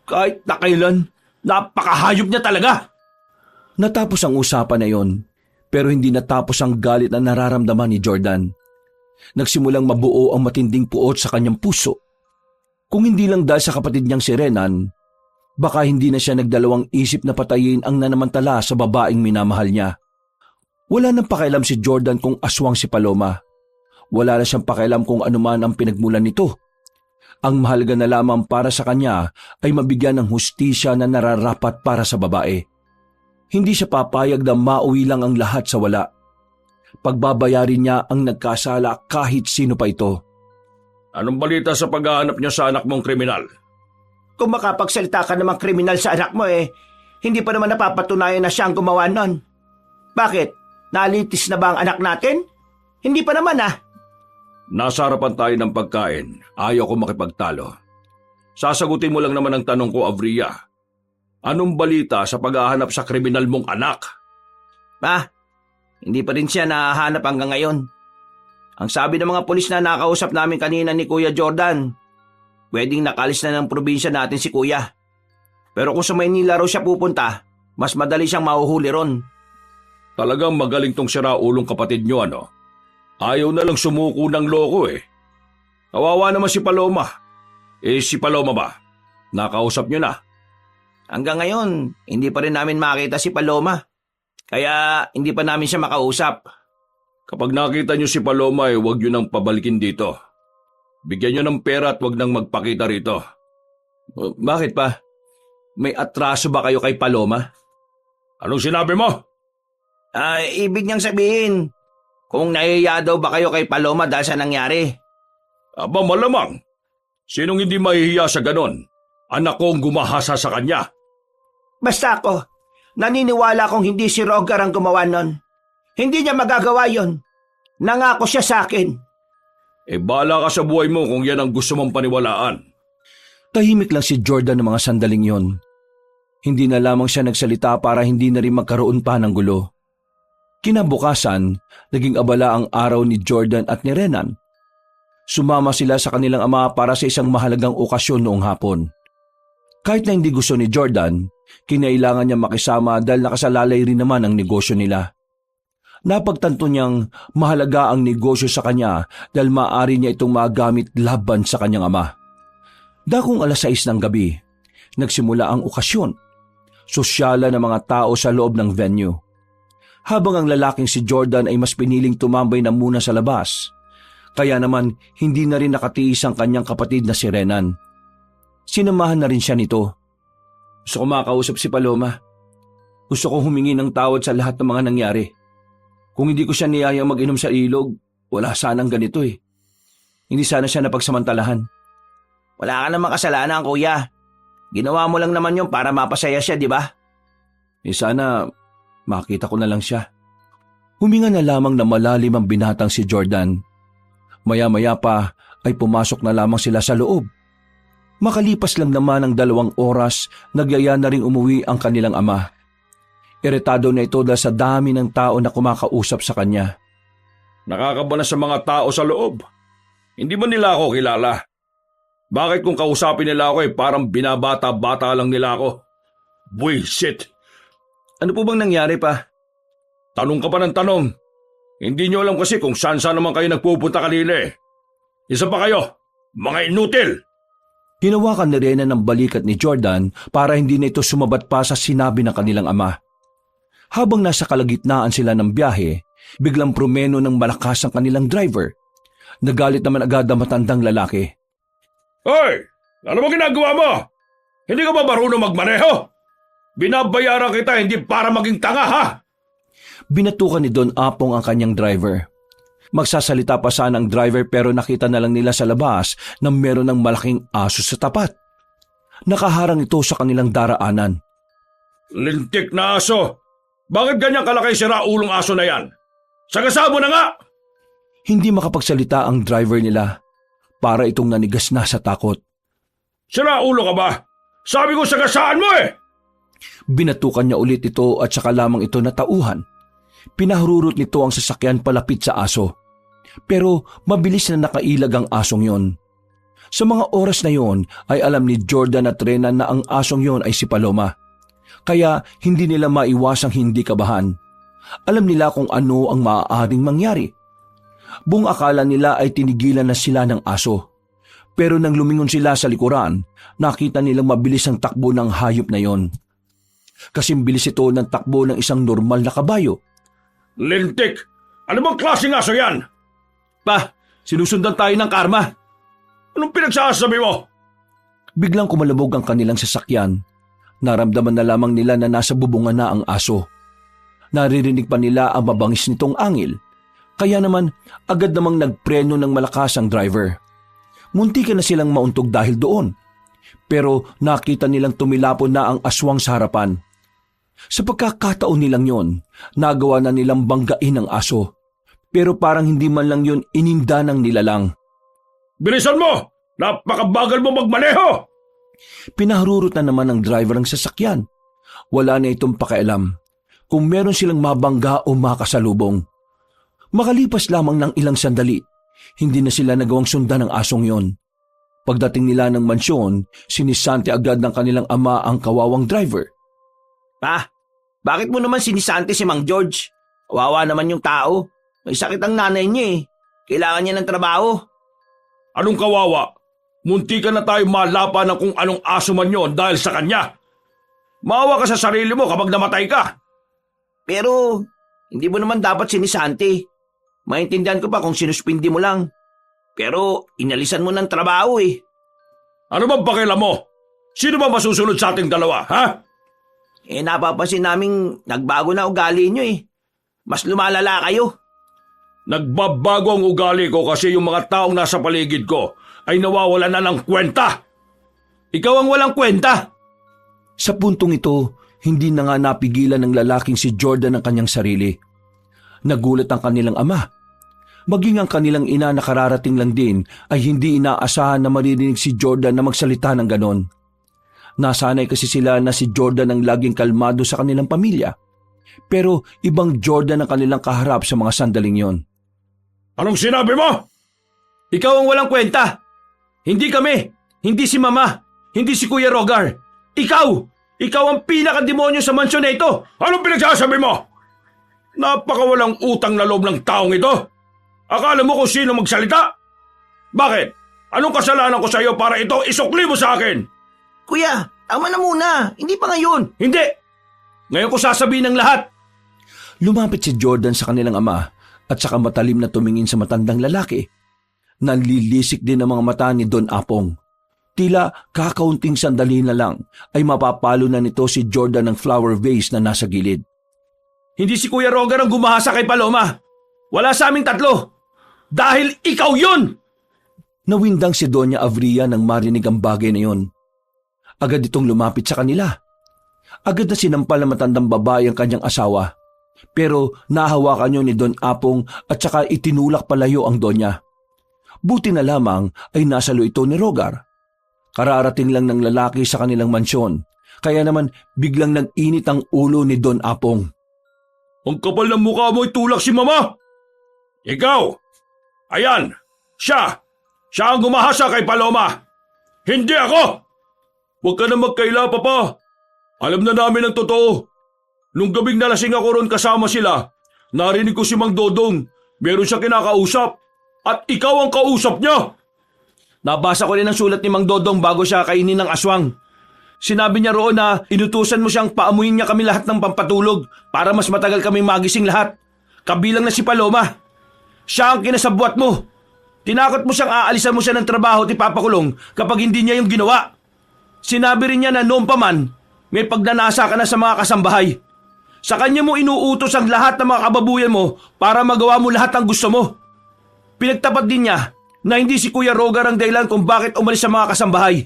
Kahit na kailan, napakahayop niya talaga. Natapos ang usapan na yon, pero hindi natapos ang galit na nararamdaman ni Jordan. Nagsimulang mabuo ang matinding puot sa kanyang puso. Kung hindi lang dahil sa kapatid niyang si Renan, baka hindi na siya nagdalawang isip na patayin ang nanamantala sa babaeng minamahal niya. Wala nang pakialam si Jordan kung aswang si Paloma. Wala na siyang pakialam kung anuman ang pinagmulan nito. Ang mahalaga na lamang para sa kanya ay mabigyan ng hustisya na nararapat para sa babae. Hindi siya papayag na mauwi lang ang lahat sa wala. Pagbabayarin niya ang nagkasala kahit sino pa ito. Anong balita sa paghahanap niyo sa anak mong kriminal? Kung makapagsalita ka namang kriminal sa anak mo hindi pa naman napapatunayan na siya ang gumawa nun. Bakit? Nalitis na ba ang anak natin? Hindi pa naman Nasa harapan tayo ng pagkain. Ayaw ko makipagtalo. Sasagutin mo lang naman ang tanong ko, Avria. Anong balita sa paghahanap sa kriminal mong anak? Hindi pa rin siya nahahanap hanggang ngayon. Ang sabi ng mga pulis na nakausap namin kanina ni Kuya Jordan, pwedeng nakalis na ng probinsya natin si Kuya. Pero kung sa Maynila raw siya pupunta, mas madali siyang mahuhuli ron. Talagang magaling tong siraulong kapatid niyo, ano? Ayaw na lang sumuko ng loko Kawawa naman si Paloma. Si Paloma ba? Nakausap niyo na? Hanggang ngayon, hindi pa rin namin makita si Paloma. Kaya hindi pa namin siya makausap. Kapag nakita niyo si Paloma huwag niyo nang pabalikin dito. Bigyan niyo ng pera at huwag nang magpakita rito. Bakit pa? May atraso ba kayo kay Paloma? Anong sinabi mo? Ibig niyang sabihin, kung nahihiya daw ba kayo kay Paloma dahil sa nangyari? Aba malamang. Sinong hindi mahihiya sa ganon? Anak ko ang gumahasa sa kanya. Basta ako, naniniwala kong hindi si Rogar ang gumawa nun. Hindi niya magagawa yon. Nangako siya sa akin. Bahala ka sa buhay mo kung yan ang gusto mong paniwalaan. Tahimik lang si Jordan ng mga sandaling yon. Hindi na lamang siya nagsalita para hindi na rin magkaroon pa ng gulo. Kinabukasan, naging abala ang araw ni Jordan at ni Renan. Sumama sila sa kanilang ama para sa isang mahalagang okasyon noong hapon. Kahit na hindi gusto ni Jordan, kinailangan niya makisama dahil nakasalalay rin naman ang negosyo nila. Napagtanto niyang mahalaga ang negosyo sa kanya dahil maaari niya itong magamit laban sa kanyang ama. Dakong 6:00 ng gabi, nagsimula ang okasyon. Sosyala ng mga tao sa loob ng venue. Habang ang lalaking si Jordan ay mas piniling tumambay na muna sa labas, kaya naman hindi na rin nakatiis ang kanyang kapatid na si Renan. Sinamahan na rin siya nito. Gusto ko makausap si Paloma. Gusto kong humingi ng tawad sa lahat ng mga nangyari. Kung hindi ko siya niyayang mag-inom sa ilog, wala sanang ganito Hindi sana siya napagsamantalahan. Wala ka namang kasalanan, kuya. Ginawa mo lang naman yun para mapasaya siya, di ba? Sana makita ko na lang siya. Huminga na lamang na malalim ang binatang si Jordan. Maya-maya pa ay pumasok na lamang sila sa loob. Makalipas lang naman ang 2 oras, nagyaya na ring umuwi ang kanilang ama. Iritado na ito dahil sa dami ng tao na kumakausap sa kanya. Nakakaba na sa mga tao sa loob. Hindi mo nila ako kilala. Bakit kung kausapin nila ako parang binabata-bata lang nila ako? Bullshit! Ano po bang nangyari pa? Tanong ka pa ng tanong. Hindi nyo alam kasi kung saan-saan naman kayo nagpupunta kanina Isa pa kayo, mga inutil! Hinawakan ni Renan ng balikat ni Jordan para hindi na ito sumabat pa sa sinabi ng kanilang ama. Habang nasa kalagitnaan sila ng biyahe, biglang prumeno ng malakas ang kanilang driver. Nagalit naman agad ang matandang lalaki. Hoy! Ano mo ginagawa mo? Hindi ka ba marunong magmaneho? Binabayaran kita hindi para maging tanga, ha? Binatukan ni Don Apong ang kanyang driver. Magsasalita pa sana ang driver pero nakita na lang nila sa labas na meron ng malaking aso sa tapat. Nakaharang ito sa kanilang daraanan. Lintik na aso! Bakit ganyan kalaki siraulong aso na yan? Sagasabo na nga! Hindi makapagsalita ang driver nila. Para itong nanigas na sa takot. Siraulo ka ba? Sabi ko sagasaan mo eh! Binatukan niya ulit ito at saka lamang ito natauhan. Pinahururot nito ang sasakyan palapit sa aso. Pero mabilis na nakailag ang asong yon. Sa mga oras na yon ay alam ni Jordan at Renan na ang asong yon ay si Paloma. Kaya hindi nila maiwasang hindi kabahan. Alam nila kung ano ang maaaring mangyari. Buong akala nila ay tinigilan na sila ng aso. Pero nang lumingon sila sa likuran, nakita nilang mabilis ang takbo ng hayop na yon. Kasing bilis ito ng takbo ng isang normal na kabayo. Lintik! Ano bang klaseng aso yan? Pa, sinusundan tayo ng karma. Anong pinagsasabi mo? Biglang kumalabog ang kanilang sasakyan. Naramdaman na lamang nila na nasa bubungan na ang aso. Naririnig pa nila ang mabangis nitong angil. Kaya naman agad namang nagpreno ng malakas ang driver. Muntikan na silang mauntog dahil doon. Pero nakita nilang tumilapon na ang aswang sa harapan. Sa pagkakataon nilang yon, nagawa na nilang banggain ang aso. Pero parang hindi man lang yon ininda ng nilalang. Bilisan mo! Napakabagal mo magmaneho! Pinahururot na naman ng driver ang sasakyan. Wala na itong pakialam kung meron silang mabangga o makasalubong. Makalipas lamang ng ilang sandali, hindi na sila nagawang sundan ng asong yon. Pagdating nila ng mansyon, sinisante agad ng kanilang ama ang kawawang driver. Pa, bakit mo naman sinisante si Mang George? Kawawa naman yung tao. May sakit ang nanay niya eh. Kailangan niya ng trabaho. Anong kawawa? Munti ka na tayo malapa ng kung anong aso man yon dahil sa kanya. Maawa ka sa sarili mo kapag namatay ka. Pero, hindi mo naman dapat sinisante. Maintindihan ko pa kung sinuspindi mo lang. Pero, inalisan mo ng trabaho eh. Ano bang pakialam mo? Sino ba masusunod sa ating dalawa, ha? Napapansin naming nagbago na ugali niyo eh. Mas lumalala kayo. Nagbabago ang ugali ko kasi yung mga taong nasa paligid ko ay nawawalan na ng kwenta. Ikaw ang walang kwenta. Sa puntong ito, hindi na nga napigilan ng lalaking si Jordan ang kanyang sarili. Nagulat ang kanilang ama. Maging ang kanilang ina na kararating lang din ay hindi inaasahan na maririnig si Jordan na magsalita ng ganon. Nasanay kasi sila na si Jordan ang laging kalmado sa kanilang pamilya. Pero ibang Jordan ang kanilang kaharap sa mga sandaling yon. Anong sinabi mo? Ikaw ang walang kwenta. Hindi kami. Hindi si Mama. Hindi si Kuya Rogar. Ikaw! Ikaw ang pinakademonyo sa mansyon na ito. Anong pinagsasabi mo? Napakawalang utang na loob ng taong ito. Akala mo kung sino magsalita? Bakit? Anong kasalanan ko sa iyo para ito isukli mo sa akin? Kuya, tama na muna. Hindi pa ngayon. Hindi! Ngayon ko sasabihin ng lahat. Lumapit si Jordan sa kanilang ama at saka matalim na tumingin sa matandang lalaki. Nanlilisik din ang mga mata ni Don Apong. Tila kakaunting sandali na lang ay mapapalo na nito si Jordan ng flower vase na nasa gilid. Hindi si Kuya Rogar ang gumahasa kay Paloma. Wala sa aming tatlo. Dahil ikaw yun! Nawindang si Doña Avria nang marinig ang bagay na yon. Agad itong lumapit sa kanila. Agad na sinampal ng matandang babae ang kanyang asawa. Pero nahawakan niyo ni Don Apong at saka itinulak palayo ang Donya. Buti na lamang ay nasalo ito ni Rogar. Kararating lang ng lalaki sa kanilang mansyon. Kaya naman biglang nag-init ang ulo ni Don Apong. Ang kapal ng mukha mo itulak si Mama! Ikaw! Ayan! Siya! Siya ang gumahasa kay Paloma! Hindi ako! Huwag ka na magkaila, Papa! Alam na namin ang totoo. Nung gabing nalasing ako ron kasama sila, narinig ko si Mang Dodong. Meron siya kinakausap. At ikaw ang kausap niya! Nabasa ko rin ang sulat ni Mang Dodong bago siya kainin ng aswang. Sinabi niya roon na inutusan mo siyang paamuyin niya kami lahat ng pampatulog para mas matagal kaming magising lahat. Kabilang na si Paloma. Siya ang kinasabwat mo. Tinakot mo siyang aalisan mo siya ng trabaho at ipapakulong kapag hindi niya yung ginawa. Sinabi rin niya na noon pa man, may pagnanasa ka na sa mga kasambahay. Sa kanya mo inuutos ang lahat ng mga kababuyan mo para magawa mo lahat ng gusto mo. Pinagtapat din niya na hindi si Kuya Rogar ang dahilan kung bakit umalis sa mga kasambahay.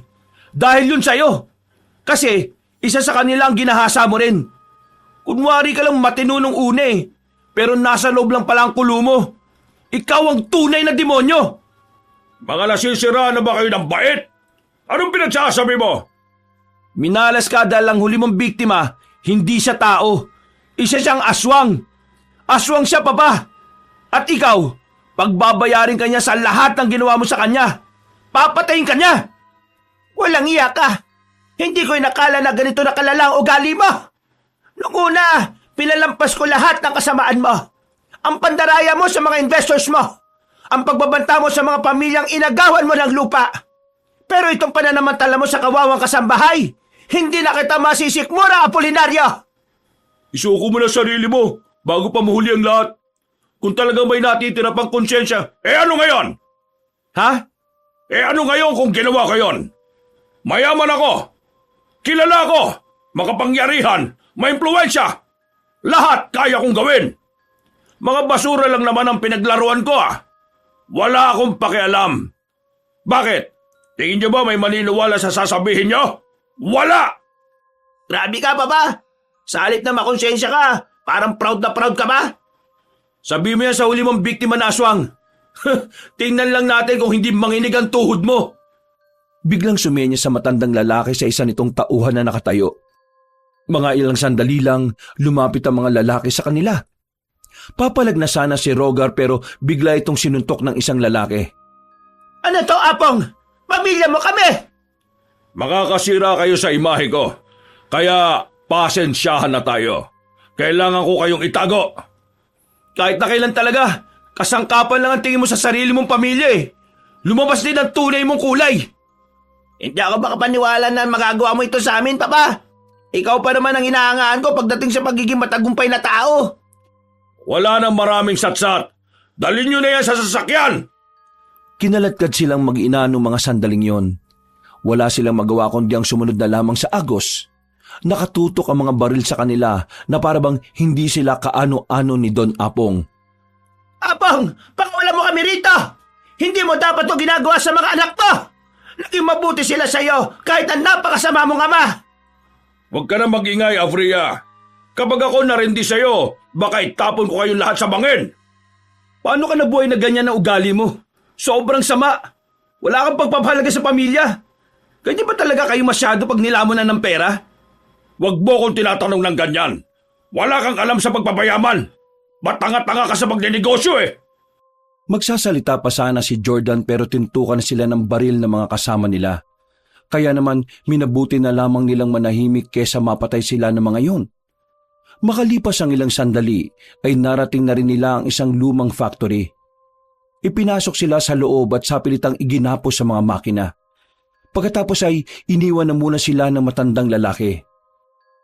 Dahil yun sa'yo. Kasi isa sa kanila ang ginahasa mo rin. Kunwari ka lang matino nung una eh, pero nasa loob lang pala ang kulo mo. Ikaw ang tunay na demonyo. Mga nasisira na ba kayo ng bait? Anong pinagsasabi mo? Minalas ka dahil ang huli mong biktima, hindi siya tao. Isa siyang aswang. Aswang siya, Papa. At ikaw, pagbabayarin ka niya sa lahat ng ginawa mo sa kanya. Papatayin ka niya. Walang iya ka. Hindi ko inakala na ganito na kalala ang ugali mo. Noong una, pinalampas ko lahat ng kasamaan mo. Ang pandaraya mo sa mga investors mo. Ang pagbabanta mo sa mga pamilyang inagawan mo ng lupa. Pero itong pananamantala mo sa kawawang kasambahay, hindi na kita masisikmura, Apolinario! Isuko mo na sarili mo bago pa mahuli ang lahat. Kung talagang may natitira pang konsyensya, ano ngayon? Ha? Ano ngayon kung ginawa ko yon? Mayaman ako. Kilala ako. Makapangyarihan. May impluwensya. Lahat kaya kong gawin. Mga basura lang naman ang pinaglaruan ko Wala akong pakialam. Bakit? Tingin niyo ba may maniniwala sa sasabihin niyo? Wala! Grabe ka, Papa! Sa halip na makonsensya ka, parang proud na proud ka ba? Sabi mo yan sa huli mong biktima na aswang. Tingnan lang natin kung hindi manginig ang tuhod mo. Biglang sumenya sa matandang lalaki sa isa nitong tauhan na nakatayo. Mga ilang sandali lang, lumapit ang mga lalaki sa kanila. Papalag na sana si Rogar pero bigla itong sinuntok ng isang lalaki. Ano to, Apong? Pamilya mo kami! Makakasira kayo sa imahe ko. Kaya pasensyahan na tayo. Kailangan ko kayong itago. Kahit na kailan talaga, kasangkapan lang ang tingin mo sa sarili mong pamilya eh. Lumabas din ang tunay mong kulay. Hindi ako makapaniwala na magagawa mo ito sa amin, Papa. Ikaw pa naman ang inaangaan ko pagdating sa pagiging matagumpay na tao. Wala nang maraming satsat. Dalhin nyo na yan sa sasakyan. Kinalatkad silang mag-ina noong mga sandaling yon. Wala silang magawa kundi ang sumunod na lamang sa agos. Nakatutok ang mga baril sa kanila na parabang hindi sila kaano-ano ni Don Apong. Apong, pakawala mo kami rito! Hindi mo dapat ito ginagawa sa mga anak to! Naging mabuti sila sa iyo kahit ang napakasama mong ama! Huwag ka na mag-ingay, Afria. Kapag ako narindi sa'yo, baka itapon ko kayong lahat sa bangin. Paano ka nabuhay na ganyan ang ugali mo? Sobrang sama. Wala kang pagpapahalaga sa pamilya. Ganyan ba talaga kayo masyado pag nilamon na ng pera? Huwag mo kong tinatanong ng ganyan. Wala kang alam sa pagpapayaman. Ba't tanga-tanga ka sa magnenegosyo eh? Magsasalita pa sana si Jordan pero tintukan sila ng baril ng mga kasama nila. Kaya naman minabuti na lamang nilang manahimik kesa mapatay sila ng mga yon. Makalipas ang ilang sandali ay narating na rin nila ang isang lumang factory. Ipinasok sila sa loob at sapilitang iginapos sa mga makina. Pagkatapos ay iniwan na muna sila ng matandang lalaki.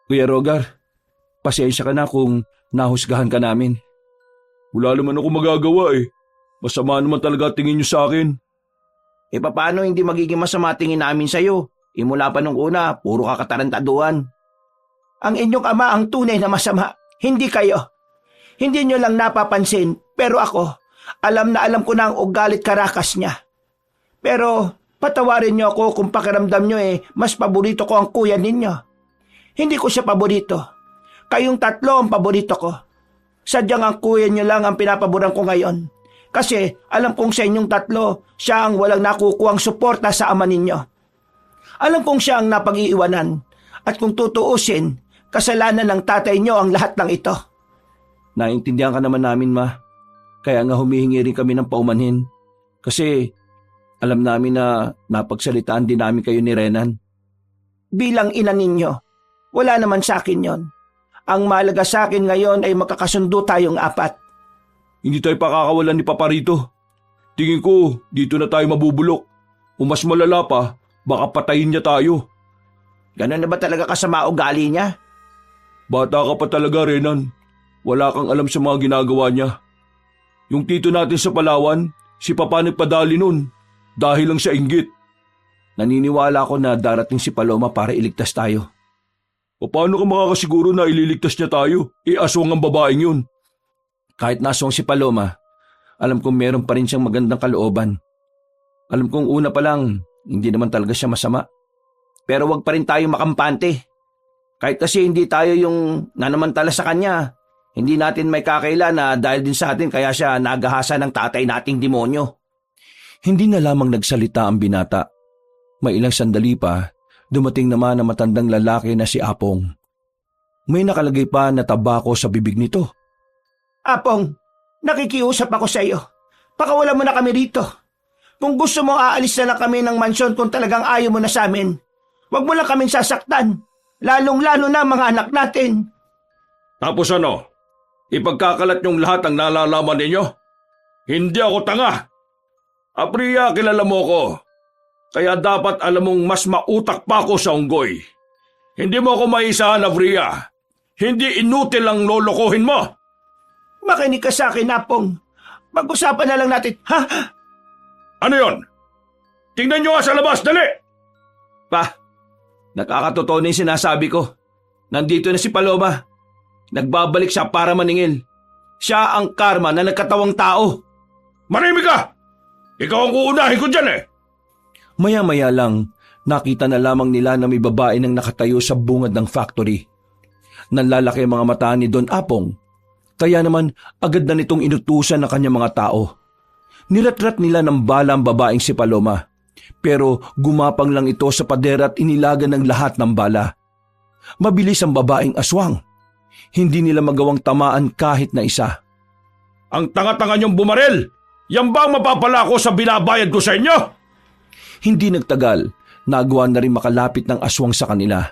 Kuya Rogar, pasensya ka na kung nahusgahan ka namin. Wala naman ako magagawa eh. Masama naman talaga tingin niyo sa akin. Paano hindi magiging masama tingin namin sa'yo? Mula pa nung una, puro ka katarantaduan. Ang inyong ama ang tunay na masama, hindi kayo. Hindi nyo lang napapansin, pero ako, alam na alam ko na ang ugalit karakas niya. Pero patawarin nyo ako kung pakiramdam nyo mas paborito ko ang kuya ninyo. Hindi ko siya paborito. Kayong tatlo ang paborito ko. Sadyang ang kuya nyo lang ang pinapaboran ko ngayon. Kasi alam kong sa inyong tatlo, siya ang walang nakukuhang suporta sa ama ninyo. Alam kong siya ang napag-iiwanan. At kung tutuusin, kasalanan ng tatay nyo ang lahat ng ito. Naintindihan ka naman namin, Ma. Kaya nga humihingi rin kami ng paumanhin. Kasi alam namin na napagsalitaan din namin kayo ni Renan. Bilang ina ninyo, wala naman sa akin yon. Ang mahalaga sa akin ngayon ay makakasundo tayong apat. Hindi tayo pakakawalan ni Papa rito. Tingin ko, dito na tayo mabubulok. O mas malala pa, baka patayin niya tayo. Ganun na ba talaga kasama ugali niya? Bata ka pa talaga, Renan. Wala kang alam sa mga ginagawa niya. Yung tito natin sa Palawan, si Papa nagpadali nun. Dahil lang sa inggit. Naniniwala ko na darating si Paloma para iligtas tayo. O paano ka makakasiguro na ililigtas niya tayo? Aswang ang babaeng yun. Kahit naswang si Paloma, alam kong meron pa rin siyang magandang kalooban. Alam kong una pa lang, hindi naman talaga siya masama. Pero wag pa rin tayo makampante. Kahit kasi hindi tayo yung nanamantala sa kanya, hindi natin may kakaila na dahil din sa atin kaya siya nagahasa ng tatay nating demonyo. Hindi na lamang nagsalita ang binata. May ilang sandali pa, dumating naman ang matandang lalaki na si Apong. May nakalagay pa na tabako sa bibig nito. Apong, nakikiusap ako sa iyo. Pakawalan mo na kami rito. Kung gusto mo aalis na lang kami ng mansyon kung talagang ayaw mo na sa amin. Huwag mo lang kaming sasaktan. Lalong-lalo na mga anak natin. Tapos ano? Ipagkakalat niyong lahat ang nalalaman ninyo? Hindi ako tanga. Apria, kilala mo ko. Kaya dapat alam mong mas mautak pa ako sa unggoy. Hindi mo ako maisahan, Apria. Hindi inutil ang lolokohin mo. Makinig ka sa akin, Apong. Pag-usapan na lang natin. Ha? Ano yon? Tingnan niyo nga sa labas, dali! Pa, nakakatotoo na yung sinasabi ko. Nandito na si Paloma. Nagbabalik siya para maningil. Siya ang karma na nagkatawang tao. Manimik ka! Ikaw ang uunahin ko dyan eh! Maya-maya lang, nakita na lamang nila na may babae nang nakatayo sa bungad ng factory. Nanlalaki ang mga mata ni Don Apong. Kaya naman agad na nitong inutusan ng kanyang mga tao. Niratrat nila ng bala ang babaeng si Paloma. Pero gumapang lang ito sa pader at inilagan ng lahat ng bala. Mabilis ang babaeng aswang. Hindi nila magawang tamaan kahit na isa. Ang tanga-tanga niyong bumarel! Yan ba ang mapapala ko sa binabayad ko sa inyo? Hindi nagtagal, nagawa na rin makalapit ng aswang sa kanila.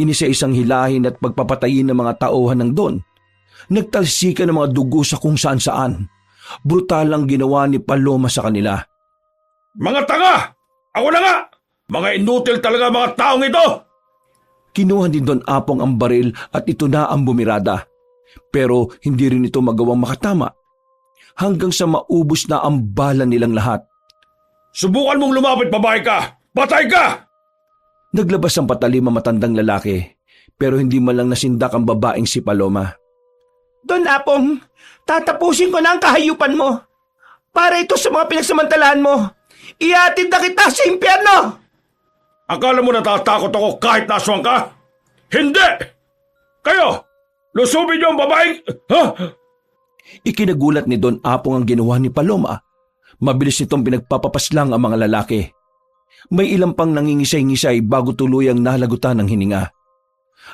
Inisa-isang hilahin at pagpapatayin ng mga tauhan ng Don. Nagtalsikan ng mga dugo sa kung saan-saan. Brutal ang ginawa ni Paloma sa kanila. Mga tanga! Ako na nga! Mga inutil talaga mga taong ito! Kinuha ni Don Apong ang baril at ito na ang bumirada. Pero hindi rin ito magawang makatama. Hanggang sa maubos na ang bala nilang lahat. Subukan mong lumapit, babae ka! Patay ka! Naglabas ang patalim ang matandang lalaki, pero hindi man lang nasindak ang babaeng si Paloma. Don Apong, tatapusin ko na ang kahayupan mo. Para ito sa mga pinagsamantalahan mo. Ihatid na kita sa impyerno! Akala mo natatakot ako kahit naswang ka? Hindi! Kayo! Lusubin niyo ang babaeng... Ha? Ikinagulat ni Don Apong ang ginawa ni Paloma. Mabilis nitong pinagpapapaslang ang mga lalaki. May ilang pang nangingisay-ngisay bago tuluyang nalagutan ng hininga.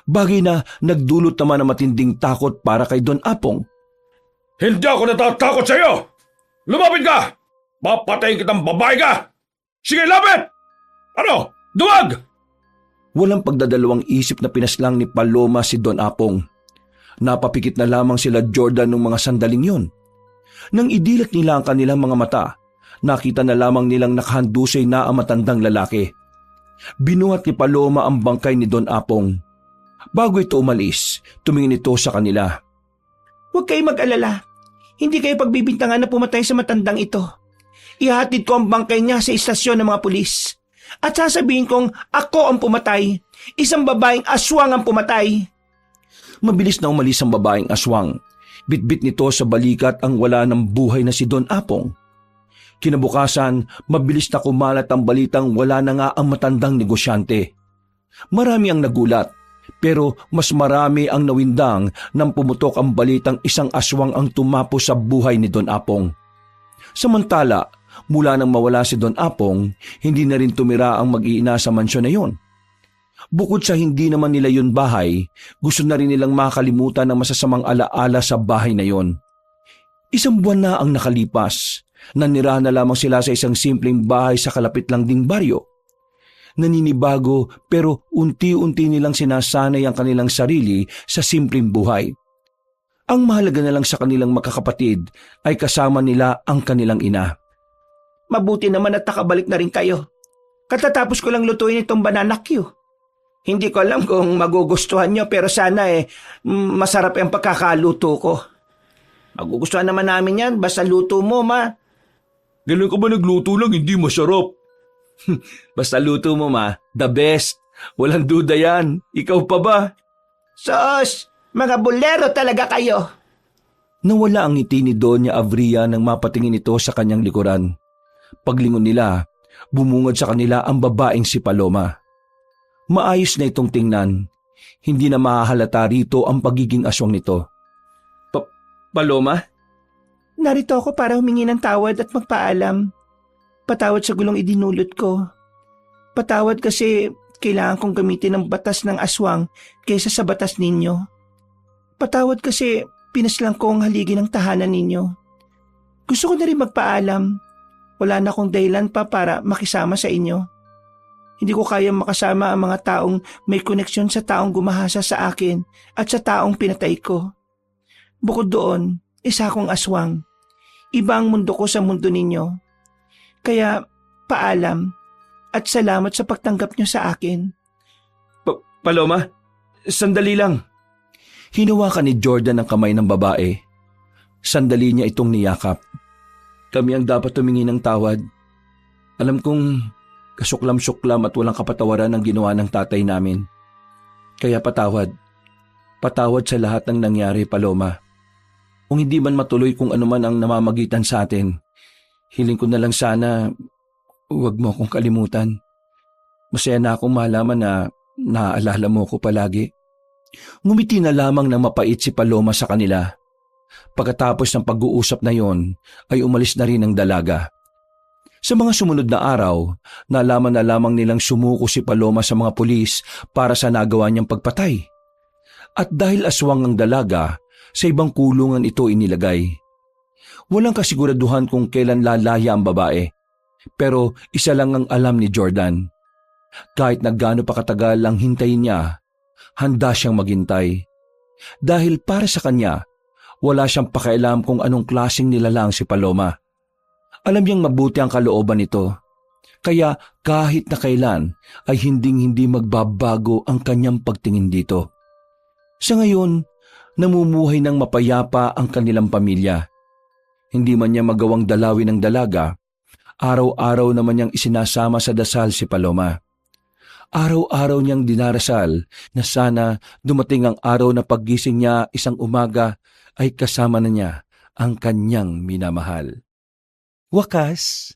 Bagay na nagdulot naman ng matinding takot para kay Don Apong. Hindi ako natatakot sa iyo! Lumapit ka! Papatayin kitang babae ka! Sige, lapit! Ano? Duwag! Walang pagdadalawang isip na pinaslang ni Paloma si Don Apong. Napapikit na lamang sila Jordan ng mga sandaling yon. Nang idilat nila ang kanilang mga mata, nakita na lamang nilang nakahandusay na ang matandang lalaki. Binuhat ni Paloma ang bangkay ni Don Apong. Bago ito umalis, tumingin ito sa kanila. Huwag kayong mag-alala. Hindi kayo pagbibintangan na pumatay sa matandang ito. Ihatid ko ang bangkay niya sa istasyon ng mga pulis. At sasabihin kong ako ang pumatay. Isang babaeng aswang ang pumatay. Mabilis na umalis ang babaeng aswang. Bitbit nito sa balikat ang wala ng buhay na si Don Apong. Kinabukasan, mabilis na kumalat ang balitang wala na nga ang matandang negosyante. Marami ang nagulat, pero mas marami ang nawindang nang pumutok ang balitang isang aswang ang tumapo sa buhay ni Don Apong. Samantala, mula nang mawala si Don Apong, hindi na rin tumira ang mag-iina sa mansyon na yon. Bukod sa hindi naman nila yun bahay, gusto na rin nilang makalimutan ang masasamang alaala sa bahay na yon. Isang buwan na ang nakalipas, nanirahan na lamang sila sa isang simpleng bahay sa kalapit lang ding baryo. Naninibago pero unti-unti nilang sinasanay ang kanilang sarili sa simpleng buhay. Ang mahalaga na lang sa kanilang magkakapatid ay kasama nila ang kanilang ina. Mabuti naman at nakabalik na rin kayo. Katatapos ko lang lutuin itong banana Q. Hindi ko alam kung magugustuhan nyo pero sana masarap ang pagkakaluto ko. Magugustuhan naman namin yan basta luto mo, ma. Ganun ka ba nagluto lang hindi masarap? Basta luto mo, ma, the best. Walang duda yan. Ikaw pa ba? Sos, mga bulero talaga kayo. Nawala ang ngiti ni Doña Avria nang mapatingin ito sa kanyang likuran. Paglingon nila, bumungad sa kanila ang babaeng si Paloma. Maayos na itong tingnan. Hindi na mahahalata rito ang pagiging aswang nito. Paloma? Narito ako para humingi ng tawad at magpaalam. Patawad sa gulong idinulot ko. Patawad kasi kailangan kong gamitin ang batas ng aswang kaysa sa batas ninyo. Patawad kasi pinaslang ko ang haligi ng tahanan ninyo. Gusto ko na rin magpaalam. Wala na akong dahilan pa para makisama sa inyo. Hindi ko kaya makasama ang mga taong may koneksyon sa taong gumahasa sa akin at sa taong pinatay ko. Bukod doon, isa akong aswang. Iba ang mundo ko sa mundo ninyo. Kaya paalam at salamat sa pagtanggap nyo sa akin. Paloma? Sandali lang. Hinawakan ni Jordan ang kamay ng babae. Sandali niya itong niyakap. Kami ang dapat tumingi ng tawad. Alam kong kasuklam-suklam at walang kapatawaran ang ginawa ng tatay namin. Kaya patawad. Patawad sa lahat ng nangyari, Paloma. Kung hindi man matuloy kung ano man ang namamagitan sa atin, hiling ko na lang sana huwag mo akong kalimutan. Masaya na akong malaman na naaalala mo ko palagi. Ngumiti na lamang ng mapait si Paloma sa kanila. Pagkatapos ng pag-uusap na yon, ay umalis na rin ang dalaga. Sa mga sumunod na araw, nalaman na lamang nilang sumuko si Paloma sa mga pulis para sa nagawa niyang pagpatay. At dahil aswang ang dalaga, sa ibang kulungan ito inilagay. Walang kasiguraduhan kung kailan lalaya ang babae. Pero isa lang ang alam ni Jordan. Kahit na gaano pa katagal ang hintayin niya, handa siyang maghintay. Dahil para sa kanya, wala siyang pakialam kung anong klaseng nilalang si Paloma. Alam niyang mabuti ang kalooban nito. Kaya kahit na kailan ay hinding-hindi magbabago ang kanyang pagtingin dito. Sa ngayon, namumuhay ng mapayapa ang kanilang pamilya. Hindi man niya magawang dalawin ng dalaga, araw-araw naman niyang isinasama sa dasal si Paloma. Araw-araw niyang dinarasal na sana dumating ang araw na paggising niya isang umaga ay kasama na niya ang kanyang minamahal. Wakas,